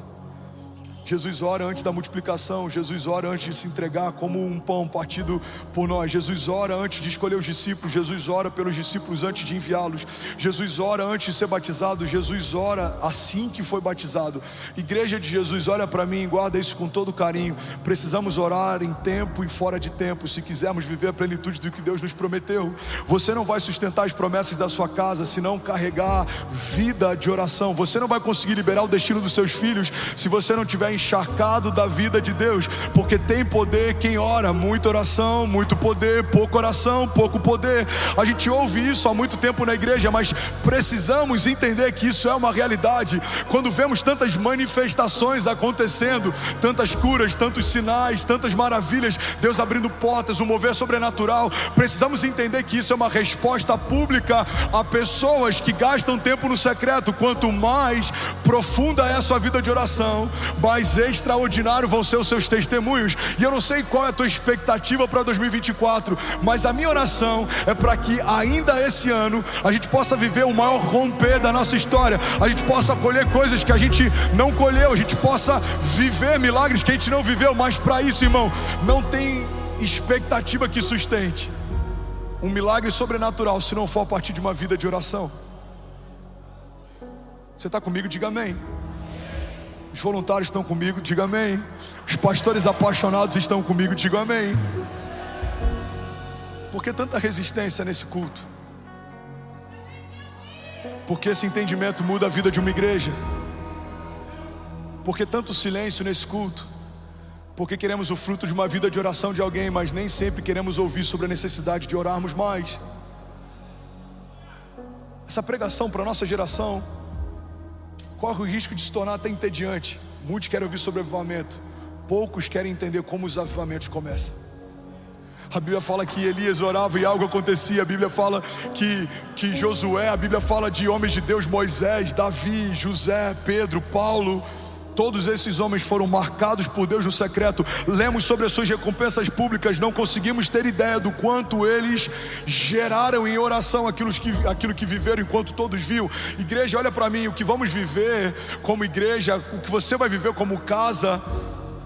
[SPEAKER 1] Jesus ora antes da multiplicação, Jesus ora antes de se entregar como um pão partido por nós. Jesus ora antes de escolher os discípulos, Jesus ora pelos discípulos antes de enviá-los. Jesus ora antes de ser batizado, Jesus ora assim que foi batizado. Igreja de Jesus, olha para mim, guarda isso com todo carinho. Precisamos orar em tempo e fora de tempo, se quisermos viver a plenitude do que Deus nos prometeu. Você não vai sustentar as promessas da sua casa se não carregar vida de oração. Você não vai conseguir liberar o destino dos seus filhos se você não tiver encharcado da vida de Deus, porque tem poder quem ora. Muita oração, muito poder; pouca oração, pouco poder. A gente ouve isso há muito tempo na igreja, mas precisamos entender que isso é uma realidade. Quando vemos tantas manifestações acontecendo, tantas curas, tantos sinais, tantas maravilhas, Deus abrindo portas, um mover sobrenatural, precisamos entender que isso é uma resposta pública a pessoas que gastam tempo no secreto. Quanto mais profunda é a sua vida de oração, mais extraordinário vão ser os seus testemunhos. E eu não sei qual é a tua expectativa para 2024, mas a minha oração é para que ainda esse ano a gente possa viver o maior romper da nossa história, a gente possa colher coisas que a gente não colheu, a gente possa viver milagres que a gente não viveu. Mas para isso, irmão, não tem expectativa que sustente um milagre sobrenatural se não for a partir de uma vida de oração. Você está comigo? Diga amém. Os voluntários estão comigo, diga amém. Os pastores apaixonados estão comigo, diga amém. Por que tanta resistência nesse culto? Porque esse entendimento muda a vida de uma igreja. Por que tanto silêncio nesse culto? Porque queremos o fruto de uma vida de oração de alguém, mas nem sempre queremos ouvir sobre a necessidade de orarmos mais. Essa pregação para a nossa geração corre o risco de se tornar até entediante. Muitos querem ouvir sobre avivamento, poucos querem entender como os avivamentos começam. A Bíblia fala que Elias orava e algo acontecia. A Bíblia fala que Josué, a Bíblia fala de homens de Deus: Moisés, Davi, José, Pedro, Paulo. Todos esses homens foram marcados por Deus no secreto. Lemos sobre as suas recompensas públicas, não conseguimos ter ideia do quanto eles geraram em oração aquilo que viveram enquanto todos viam. Igreja, olha para mim, o que vamos viver como igreja, o que você vai viver como casa,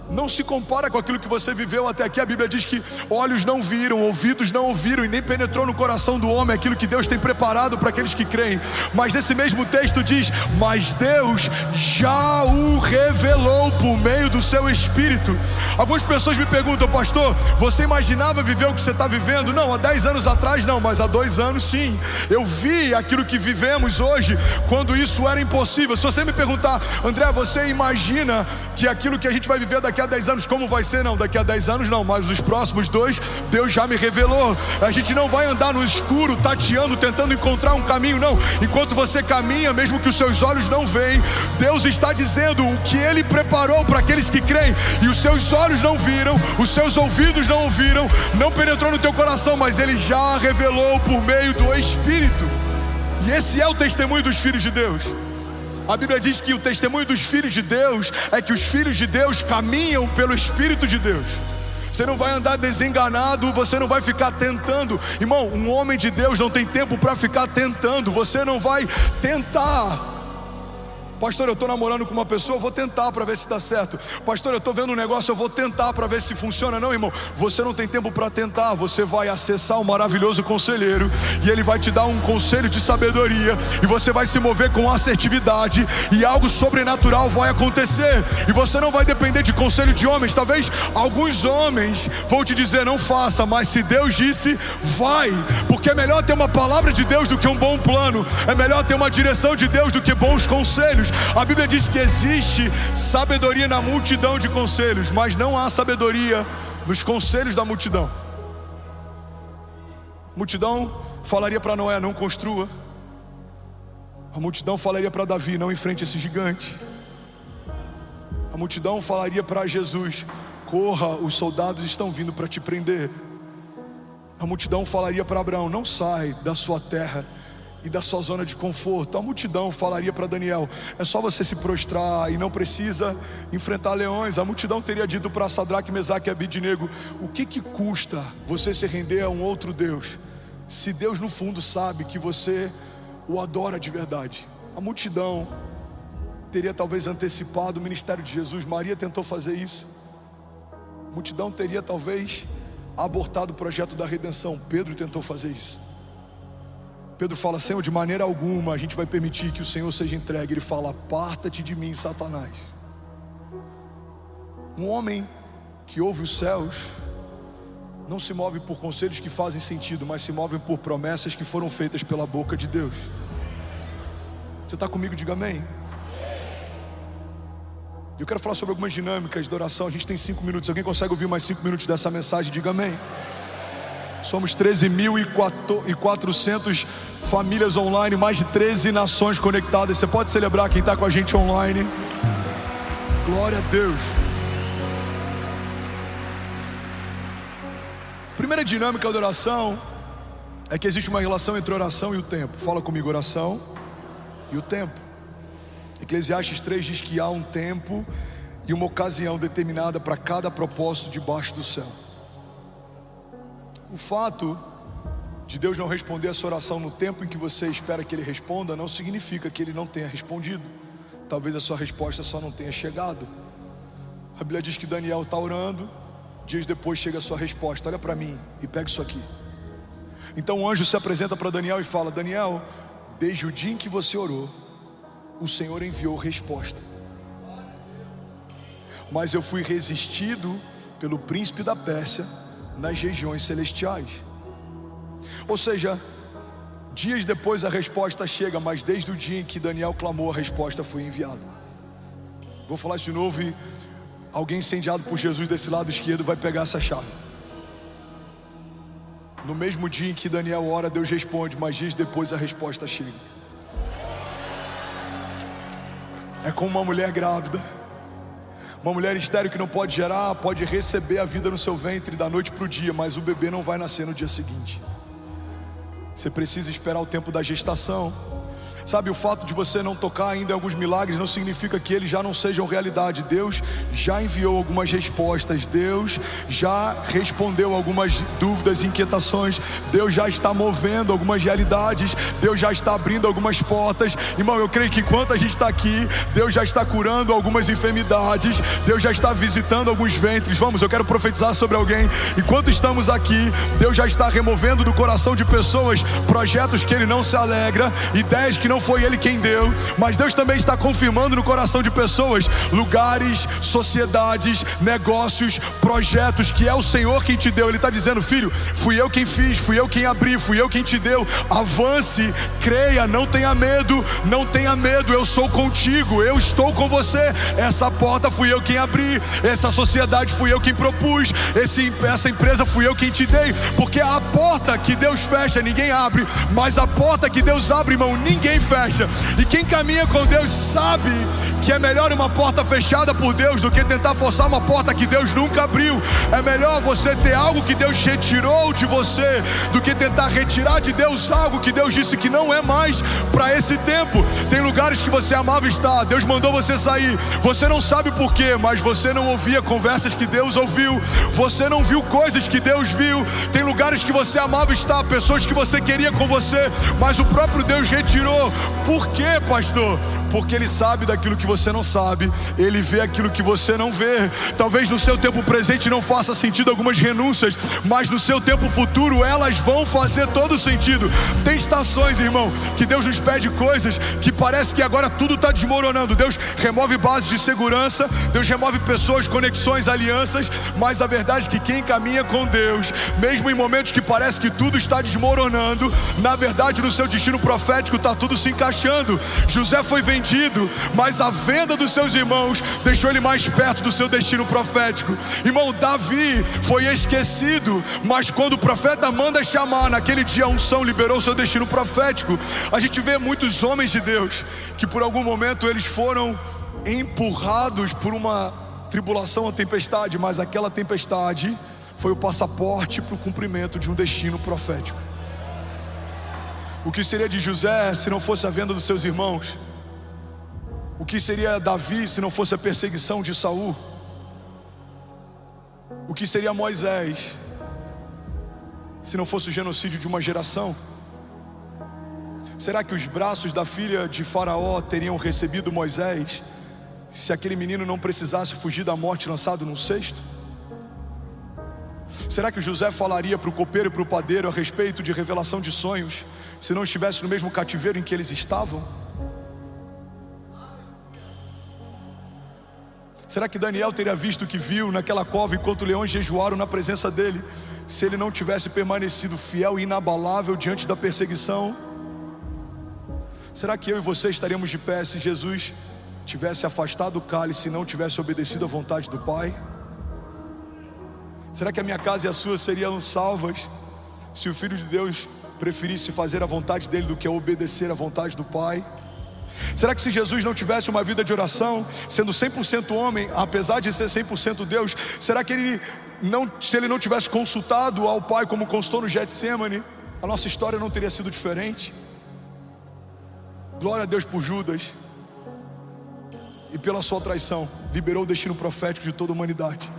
[SPEAKER 1] não se compara com aquilo que você viveu até aqui. A Bíblia diz que olhos não viram, ouvidos não ouviram e nem penetrou no coração do homem aquilo que Deus tem preparado para aqueles que creem. Mas nesse mesmo texto diz: mas Deus já o revelou por meio do seu Espírito. Algumas pessoas me perguntam: pastor, você imaginava viver o que você está vivendo? Não, há 10 anos atrás não, mas há 2 anos sim. Eu vi aquilo que vivemos hoje quando isso era impossível. Se você me perguntar: André, você imagina que aquilo que a gente vai viver daqui a 10 anos como vai ser? Não, daqui a 10 anos não, mas os próximos 2 Deus já me revelou. A gente não vai andar no escuro tateando, tentando encontrar um caminho, não. Enquanto você caminha, mesmo que os seus olhos não veem, Deus está dizendo o que Ele preparou para aqueles que creem. E os seus olhos não viram, os seus ouvidos não ouviram, não penetrou no teu coração, mas Ele já revelou por meio do Espírito. E esse é o testemunho dos filhos de Deus. A Bíblia diz que o testemunho dos filhos de Deus é que os filhos de Deus caminham pelo Espírito de Deus. Você não vai andar desenganado, você não vai ficar tentando. Irmão, um homem de Deus não tem tempo para ficar tentando. Você não vai tentar Pastor, eu estou namorando com uma pessoa, eu vou tentar para ver se dá certo. Pastor, eu estou vendo um negócio, eu vou tentar para ver se funciona. Não, irmão, você não tem tempo para tentar. Você vai acessar o maravilhoso conselheiro e ele vai te dar um conselho de sabedoria, e você vai se mover com assertividade, e algo sobrenatural vai acontecer. E você não vai depender de conselho de homens. Talvez alguns homens vão te dizer não faça, mas se Deus disse, vai. Porque é melhor ter uma palavra de Deus do que um bom plano. É melhor ter uma direção de Deus do que bons conselhos. A Bíblia diz que existe sabedoria na multidão de conselhos, mas não há sabedoria nos conselhos da multidão. A multidão falaria para Noé, não construa. A multidão falaria para Davi, não enfrente esse gigante. A multidão falaria para Jesus, corra, os soldados estão vindo para te prender. A multidão falaria para Abraão, não sai da sua terra e da sua zona de conforto. A multidão falaria para Daniel, é só você se prostrar e não precisa enfrentar leões. A multidão teria dito para Sadraque, Mesaque e Abidnego, o que custa você se render a um outro Deus, se Deus no fundo sabe que você o adora de verdade? A multidão teria talvez antecipado o ministério de Jesus. Maria tentou fazer isso. A multidão teria talvez abortado o projeto da redenção. Pedro tentou fazer isso. Pedro fala, Senhor, de maneira alguma a gente vai permitir que o Senhor seja entregue. Ele fala, aparta-te de mim, Satanás. Um homem que ouve os céus não se move por conselhos que fazem sentido, mas se move por promessas que foram feitas pela boca de Deus. Você está comigo? Diga amém. Eu quero falar sobre algumas dinâmicas de oração. A gente tem 5 minutos. Alguém consegue ouvir mais 5 minutos dessa mensagem? Diga amém. Somos 13.400 famílias online, mais de 13 nações conectadas. Você pode celebrar quem está com a gente online. Glória a Deus. Primeira dinâmica da oração é que existe uma relação entre oração e o tempo. Fala comigo, oração e o tempo. Eclesiastes 3 diz que há um tempo e uma ocasião determinada para cada propósito debaixo do céu. O fato de Deus não responder a sua oração no tempo em que você espera que Ele responda não significa que Ele não tenha respondido. Talvez a sua resposta só não tenha chegado. A Bíblia diz que Daniel está orando, dias depois chega a sua resposta. Olha para mim e pega isso aqui. Então o anjo se apresenta para Daniel e fala, Daniel, desde o dia em que você orou, o Senhor enviou resposta, mas eu fui resistido pelo príncipe da Pérsia nas regiões celestiais. Ou seja, dias depois a resposta chega, mas desde o dia em que Daniel clamou, a resposta foi enviada. Vou falar isso de novo e alguém incendiado por Jesus desse lado esquerdo vai pegar essa chave. No mesmo dia em que Daniel ora, Deus responde, mas dias depois a resposta chega. É como uma mulher grávida. Uma mulher estéril que não pode gerar, pode receber a vida no seu ventre da noite para o dia, mas o bebê não vai nascer no dia seguinte. Você precisa esperar o tempo da gestação. Sabe, o fato de você não tocar ainda em alguns milagres não significa que eles já não sejam realidade. Deus já enviou algumas respostas. Deus já respondeu algumas dúvidas e inquietações. Deus já está movendo algumas realidades. Deus já está abrindo algumas portas. Irmão, eu creio que enquanto a gente está aqui, Deus já está curando algumas enfermidades. Deus já está visitando alguns ventres. Vamos, eu quero profetizar sobre alguém. Enquanto estamos aqui, Deus já está removendo do coração de pessoas projetos que Ele não se alegra, ideias que não foi Ele quem deu, mas Deus também está confirmando no coração de pessoas lugares, sociedades, negócios, projetos que é o Senhor quem te deu. Ele está dizendo, filho, fui eu quem fiz, fui eu quem abri, fui eu quem te deu. Avance, creia, não tenha medo, não tenha medo, eu sou contigo, eu estou com você. Essa porta fui eu quem abri, essa sociedade fui eu quem propus, essa empresa fui eu quem te dei. Porque a porta que Deus fecha, ninguém abre, mas a porta que Deus abre, irmão, ninguém fecha. E quem caminha com Deus sabe que é melhor uma porta fechada por Deus do que tentar forçar uma porta que Deus nunca abriu. É melhor você ter algo que Deus retirou de você do que tentar retirar de Deus algo que Deus disse que não é mais para esse tempo. Tem lugares que você amava estar, Deus mandou você sair, você não sabe por quê, mas você não ouvia conversas que Deus ouviu, você não viu coisas que Deus viu. Tem lugares que você amava estar, pessoas que você queria com você, mas o próprio Deus retirou. Por quê, pastor? Porque Ele sabe daquilo que você não sabe, Ele vê aquilo que você não vê. Talvez no seu tempo presente não faça sentido algumas renúncias, mas no seu tempo futuro elas vão fazer todo sentido. Tem estações, irmão, que Deus nos pede coisas que parece que agora tudo está desmoronando. Deus remove bases de segurança, Deus remove pessoas, conexões, alianças, mas a verdade é que quem caminha com Deus, mesmo em momentos que parece que tudo está desmoronando, na verdade no seu destino profético está tudo se encaixando. José foi vendido, mas a venda dos seus irmãos deixou ele mais perto do seu destino profético. Irmão, Davi foi esquecido, mas quando o profeta manda chamar, naquele dia a unção liberou seu destino profético. A gente vê muitos homens de Deus que por algum momento eles foram empurrados por uma tribulação ou tempestade, mas aquela tempestade foi o passaporte para o cumprimento de um destino profético. O que seria de José se não fosse a venda dos seus irmãos? O que seria Davi se não fosse a perseguição de Saul? O que seria Moisés se não fosse o genocídio de uma geração? Será que os braços da filha de Faraó teriam recebido Moisés se aquele menino não precisasse fugir da morte lançado num cesto? Será que José falaria para o copeiro e para o padeiro a respeito de revelação de sonhos se não estivesse no mesmo cativeiro em que eles estavam? Será que Daniel teria visto o que viu naquela cova enquanto leões jejuaram na presença dele, se ele não tivesse permanecido fiel e inabalável diante da perseguição? Será que eu e você estaríamos de pé se Jesus tivesse afastado o cálice e não tivesse obedecido à vontade do Pai? Será que a minha casa e a sua seriam salvas se o Filho de Deus preferisse fazer a vontade dele do que obedecer à vontade do Pai? Será que se Jesus não tivesse uma vida de oração, sendo 100% homem, apesar de ser 100% Deus, será que se ele não tivesse consultado ao Pai como consultou no Getsêmani, a nossa história não teria sido diferente? Glória a Deus por Judas, e pela sua traição liberou o destino profético de toda a humanidade.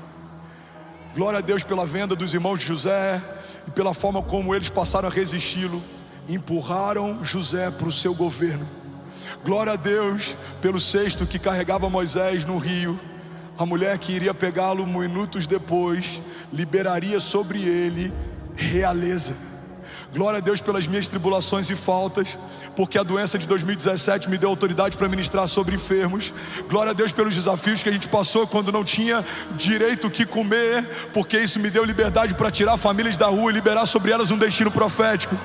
[SPEAKER 1] Glória a Deus pela venda dos irmãos de José e pela forma como eles passaram a resisti-lo, empurraram José para o seu governo. Glória a Deus pelo cesto que carregava Moisés no rio. A mulher que iria pegá-lo minutos depois liberaria sobre ele realeza. Glória a Deus pelas minhas tribulações e faltas, porque a doença de 2017 me deu autoridade para ministrar sobre enfermos. Glória a Deus pelos desafios que a gente passou quando não tinha direito o que comer, porque isso me deu liberdade para tirar famílias da rua e liberar sobre elas um destino profético.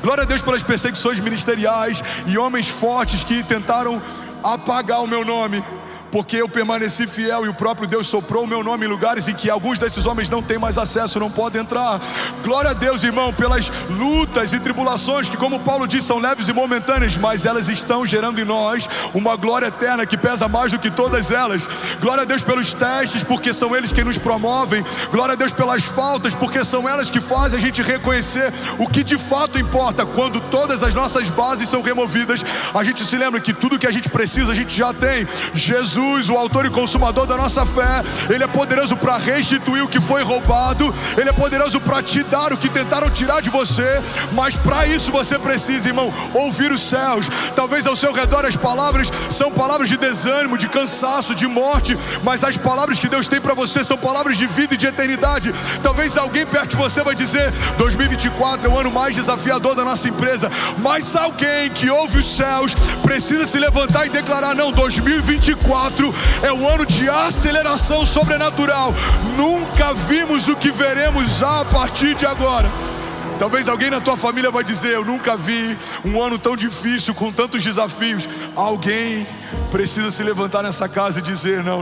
[SPEAKER 1] Glória a Deus pelas perseguições ministeriais e homens fortes que tentaram apagar o meu nome, porque eu permaneci fiel e o próprio Deus soprou o meu nome em lugares em que alguns desses homens não têm mais acesso, não podem entrar. Glória a Deus, irmão, pelas lutas e tribulações que, como Paulo diz, são leves e momentâneas, mas elas estão gerando em nós uma glória eterna que pesa mais do que todas elas. Glória a Deus pelos testes, porque são eles quem nos promovem. Glória a Deus pelas faltas, porque são elas que fazem a gente reconhecer o que de fato importa. Quando todas as nossas bases são removidas, a gente se lembra que tudo que a gente precisa a gente já tem. Jesus, o autor e consumador da nossa fé, Ele é poderoso para restituir o que foi roubado, Ele é poderoso para te dar o que tentaram tirar de você, mas para isso você precisa, irmão, ouvir os céus. Talvez ao seu redor as palavras são palavras de desânimo, de cansaço, de morte, mas as palavras que Deus tem para você são palavras de vida e de eternidade. Talvez alguém perto de você vai dizer: 2024 é o ano mais desafiador da nossa empresa, mas alguém que ouve os céus precisa se levantar e declarar: não, 2024 é o ano de aceleração sobrenatural. Nunca vimos o que veremos a partir de agora. Talvez alguém na tua família vai dizer: eu nunca vi um ano tão difícil, com tantos desafios. Alguém precisa se levantar nessa casa e dizer: não,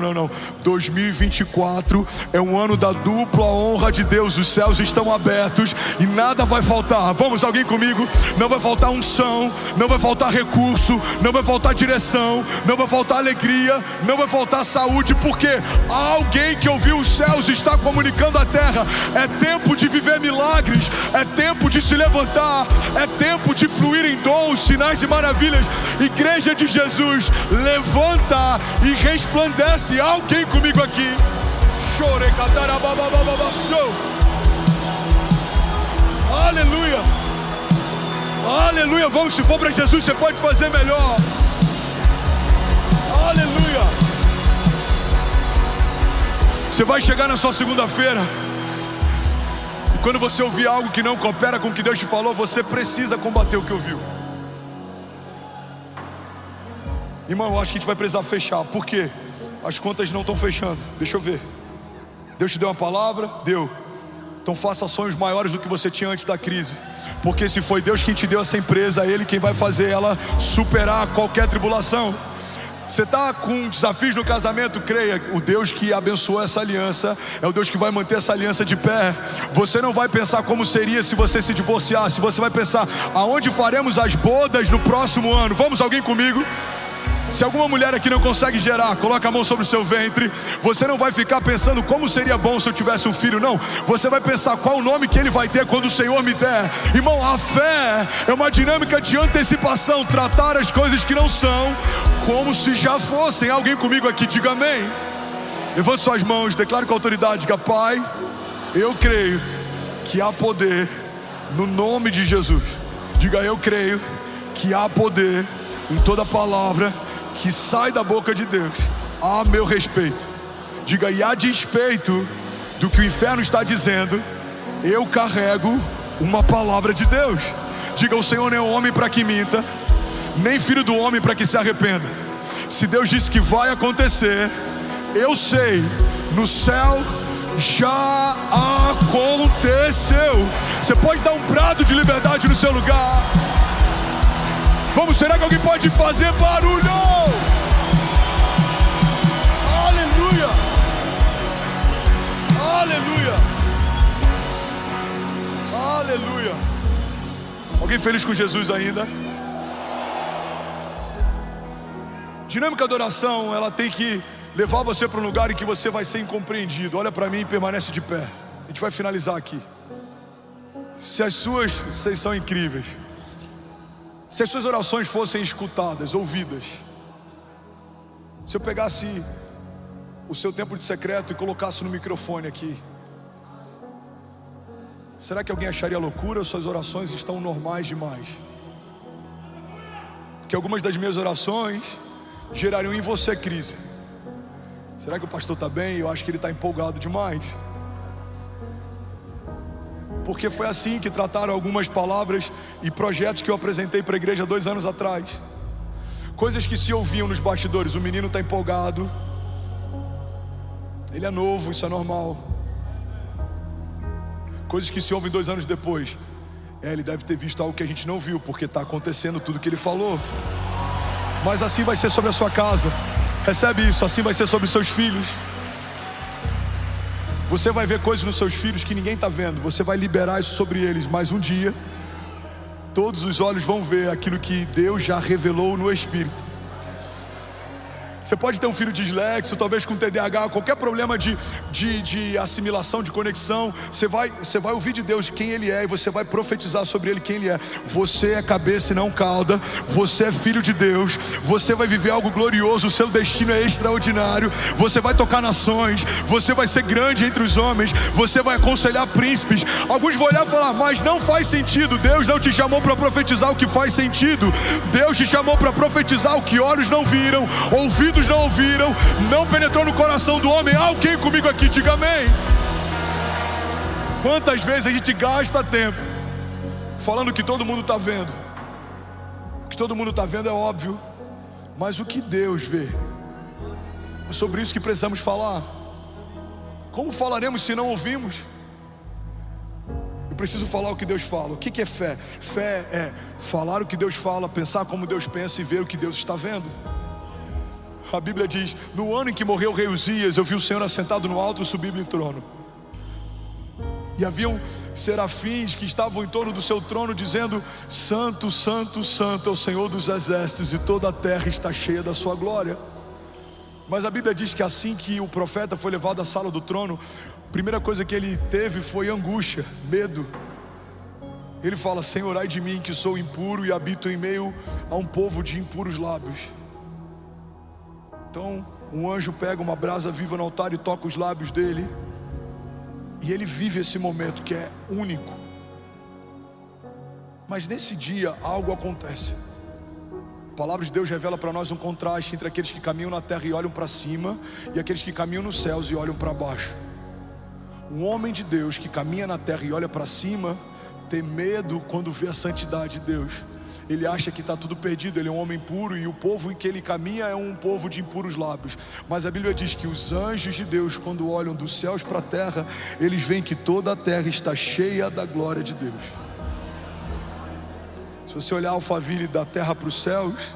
[SPEAKER 1] 2024 é um ano da dupla honra de Deus. Os céus estão abertos e nada vai faltar. Vamos, alguém comigo? Não vai faltar unção, não vai faltar recurso, não vai faltar direção, não vai faltar alegria, não vai faltar saúde, porque alguém que ouviu os céus está comunicando à terra. É tempo de viver milagres, é tempo de se levantar, é tempo de fluir em dons, sinais e maravilhas. Igreja de Jesus, levanta e resplandece. Alguém comigo aqui? Aleluia, aleluia. Vamos, se for para Jesus, você pode fazer melhor. Aleluia. Você vai chegar na sua segunda-feira, e quando você ouvir algo que não coopera com o que Deus te falou, você precisa combater o que ouviu. Irmão, eu acho que a gente vai precisar fechar. Por quê? As contas não estão fechando. Deixa eu ver. Deus te deu uma palavra? Deu. Então faça sonhos maiores do que você tinha antes da crise, porque se foi Deus quem te deu essa empresa, é Ele quem vai fazer ela superar qualquer tribulação. Você está com desafios no casamento? Creia, o Deus que abençoou essa aliança é o Deus que vai manter essa aliança de pé. Você não vai pensar como seria se você se divorciasse. Você vai pensar: aonde faremos as bodas no próximo ano? Vamos, alguém comigo? Se alguma mulher aqui não consegue gerar, coloca a mão sobre o seu ventre. Você não vai ficar pensando como seria bom se eu tivesse um filho, não. Você vai pensar qual o nome que ele vai ter quando o Senhor me der. Irmão, a fé é uma dinâmica de antecipação. Tratar as coisas que não são como se já fossem. Alguém comigo aqui, diga amém. Levante suas mãos, declare com autoridade, diga: Pai, eu creio que há poder no nome de Jesus. Diga: eu creio que há poder em toda palavra que sai da boca de Deus a meu respeito. Diga: e a despeito do que o inferno está dizendo, eu carrego uma palavra de Deus. Diga: o Senhor não é homem para que minta, nem filho do homem para que se arrependa. Se Deus disse que vai acontecer, eu sei, no céu já aconteceu. Você pode dar um brado de liberdade no seu lugar. Vamos, será que alguém pode fazer barulho? Aleluia! Aleluia! Aleluia! Alguém feliz com Jesus ainda? Dinâmica da oração, ela tem que levar você para um lugar em que você vai ser incompreendido. Olha para mim e permanece de pé. A gente vai finalizar aqui. Vocês são incríveis. Se as suas orações fossem escutadas, ouvidas, se eu pegasse o seu tempo de secreto e colocasse no microfone aqui, será que alguém acharia loucura ou suas orações estão normais demais? Porque algumas das minhas orações gerariam em você crise. Será que o pastor está bem? Eu acho que ele está empolgado demais. Porque foi assim que trataram algumas palavras e projetos que eu apresentei para a igreja 2 anos atrás. Coisas que se ouviam nos bastidores: o menino está empolgado, ele é novo, isso é normal. Coisas que se ouvem 2 anos depois: ele deve ter visto algo que a gente não viu, porque está acontecendo tudo que ele falou. Mas assim vai ser sobre a sua casa. Recebe isso, assim vai ser sobre os seus filhos. Você vai ver coisas nos seus filhos que ninguém está vendo. Você vai liberar isso sobre eles. Mas um dia, todos os olhos vão ver aquilo que Deus já revelou no Espírito. Você pode ter um filho dislexo, talvez com TDAH, qualquer problema de assimilação, de conexão. Você vai ouvir de Deus quem Ele é, e você vai profetizar sobre Ele quem Ele é. Você é cabeça e não cauda. Você é filho de Deus. Você vai viver algo glorioso. O seu destino é extraordinário. Você vai tocar nações. Você vai ser grande entre os homens. Você vai aconselhar príncipes. Alguns vão olhar e falar: mas não faz sentido. Deus não te chamou para profetizar o que faz sentido. Deus te chamou para profetizar o que olhos não viram, ouvidos não ouviram, não penetrou no coração do homem. Alguém comigo aqui, diga amém. Quantas vezes a gente gasta tempo falando que todo mundo está vendo? O que todo mundo está vendo é óbvio, mas o que Deus vê? É sobre isso que precisamos falar. Como falaremos se não ouvimos? Eu preciso falar o que Deus fala. O que é fé? Fé é falar o que Deus fala, pensar como Deus pensa e ver o que Deus está vendo. A Bíblia diz: no ano em que morreu o rei Uzias, eu vi o Senhor assentado no alto e sublime trono. E haviam serafins que estavam em torno do seu trono, dizendo: Santo, Santo, Santo é o Senhor dos exércitos, e toda a terra está cheia da sua glória. Mas a Bíblia diz que assim que o profeta foi levado à sala do trono, a primeira coisa que ele teve foi angústia, medo. Ele fala: Senhor, ai de mim que sou impuro e habito em meio a um povo de impuros lábios. Então um anjo pega uma brasa viva no altar e toca os lábios dele, e ele vive esse momento que é único. Mas nesse dia algo acontece. A palavra de Deus revela para nós um contraste entre aqueles que caminham na terra e olham para cima, e aqueles que caminham nos céus e olham para baixo. Um homem de Deus que caminha na terra e olha para cima tem medo quando vê a santidade de Deus. Ele acha que está tudo perdido, ele é um homem puro, e o povo em que ele caminha é um povo de impuros lábios. Mas a Bíblia diz que os anjos de Deus, quando olham dos céus para a terra, eles veem que toda a terra está cheia da glória de Deus. Se você olhar Alphaville da terra para os céus,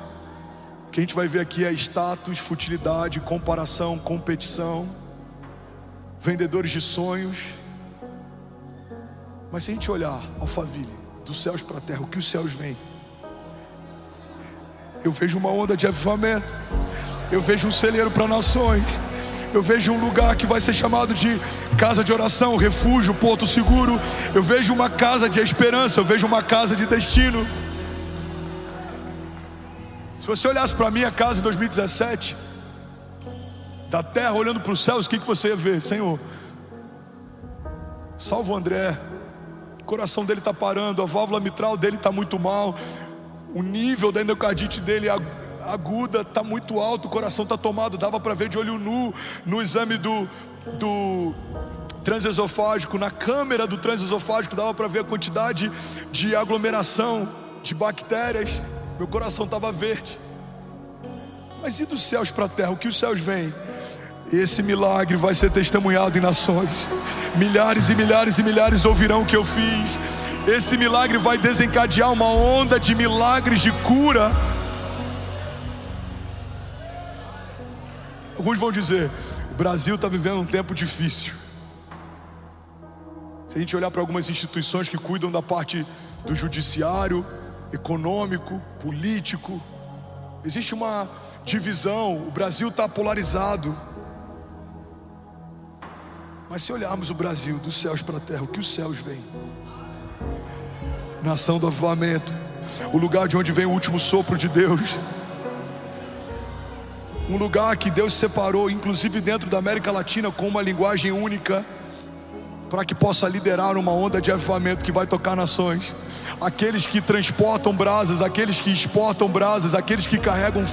[SPEAKER 1] o que a gente vai ver aqui é status, futilidade, comparação, competição, vendedores de sonhos. Mas se a gente olhar Alphaville dos céus para a terra, o que os céus veem? Eu vejo uma onda de avivamento, eu vejo um celeiro para nações, eu vejo um lugar que vai ser chamado de casa de oração, refúgio, porto seguro. Eu vejo uma casa de esperança, eu vejo uma casa de destino. Se você olhasse para a minha casa em 2017, da terra olhando para os céus, o que você ia ver? Senhor, salva o André, o coração dele está parando, a válvula mitral dele está muito mal, o nível da endocardite dele aguda está muito alto, o coração está tomado. Dava para ver de olho nu no exame do transesofágico, na câmera do transesofágico, dava para ver a quantidade de aglomeração de bactérias. Meu coração estava verde. Mas e dos céus para a terra? O que os céus veem? Esse milagre vai ser testemunhado em nações. Milhares e milhares e milhares ouvirão o que eu fiz. Esse milagre vai desencadear uma onda de milagres de cura. Alguns vão dizer: o Brasil está vivendo um tempo difícil. Se a gente olhar para algumas instituições que cuidam da parte do judiciário, econômico, político, existe uma divisão, o Brasil está polarizado. Mas se olharmos o Brasil dos céus para a terra, o que os céus veem? Nação do avivamento, o lugar de onde vem o último sopro de Deus, um lugar que Deus separou, inclusive dentro da América Latina, com uma linguagem única, para que possa liderar uma onda de avivamento que vai tocar nações. Aqueles que transportam brasas, aqueles que exportam brasas, aqueles que carregam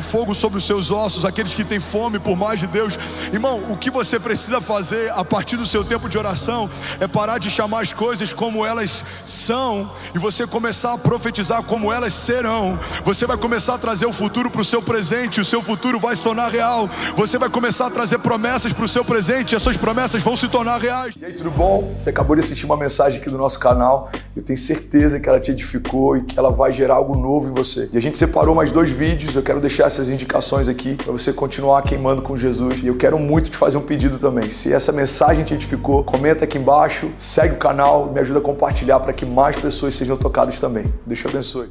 [SPEAKER 1] fogo sobre os seus ossos, aqueles que têm fome por mais de Deus. Irmão, o que você precisa fazer a partir do seu tempo de oração é parar de chamar as coisas como elas são e você começar a profetizar como elas serão. Você vai começar a trazer o futuro para o seu presente, o seu futuro vai se tornar real. Você vai começar a trazer promessas para o seu presente e as suas promessas vão se tornar reais. E aí, tudo bom? Você acabou de assistir uma mensagem aqui do nosso canal. Eu tenho certeza que ela te edificou e que ela vai gerar algo novo em você. E a gente separou mais 2 vídeos, eu quero deixar essas indicações aqui para você continuar queimando com Jesus. E eu quero muito te fazer um pedido também. Se essa mensagem te edificou, comenta aqui embaixo, segue o canal, me ajuda a compartilhar para que mais pessoas sejam tocadas também. Deus te abençoe.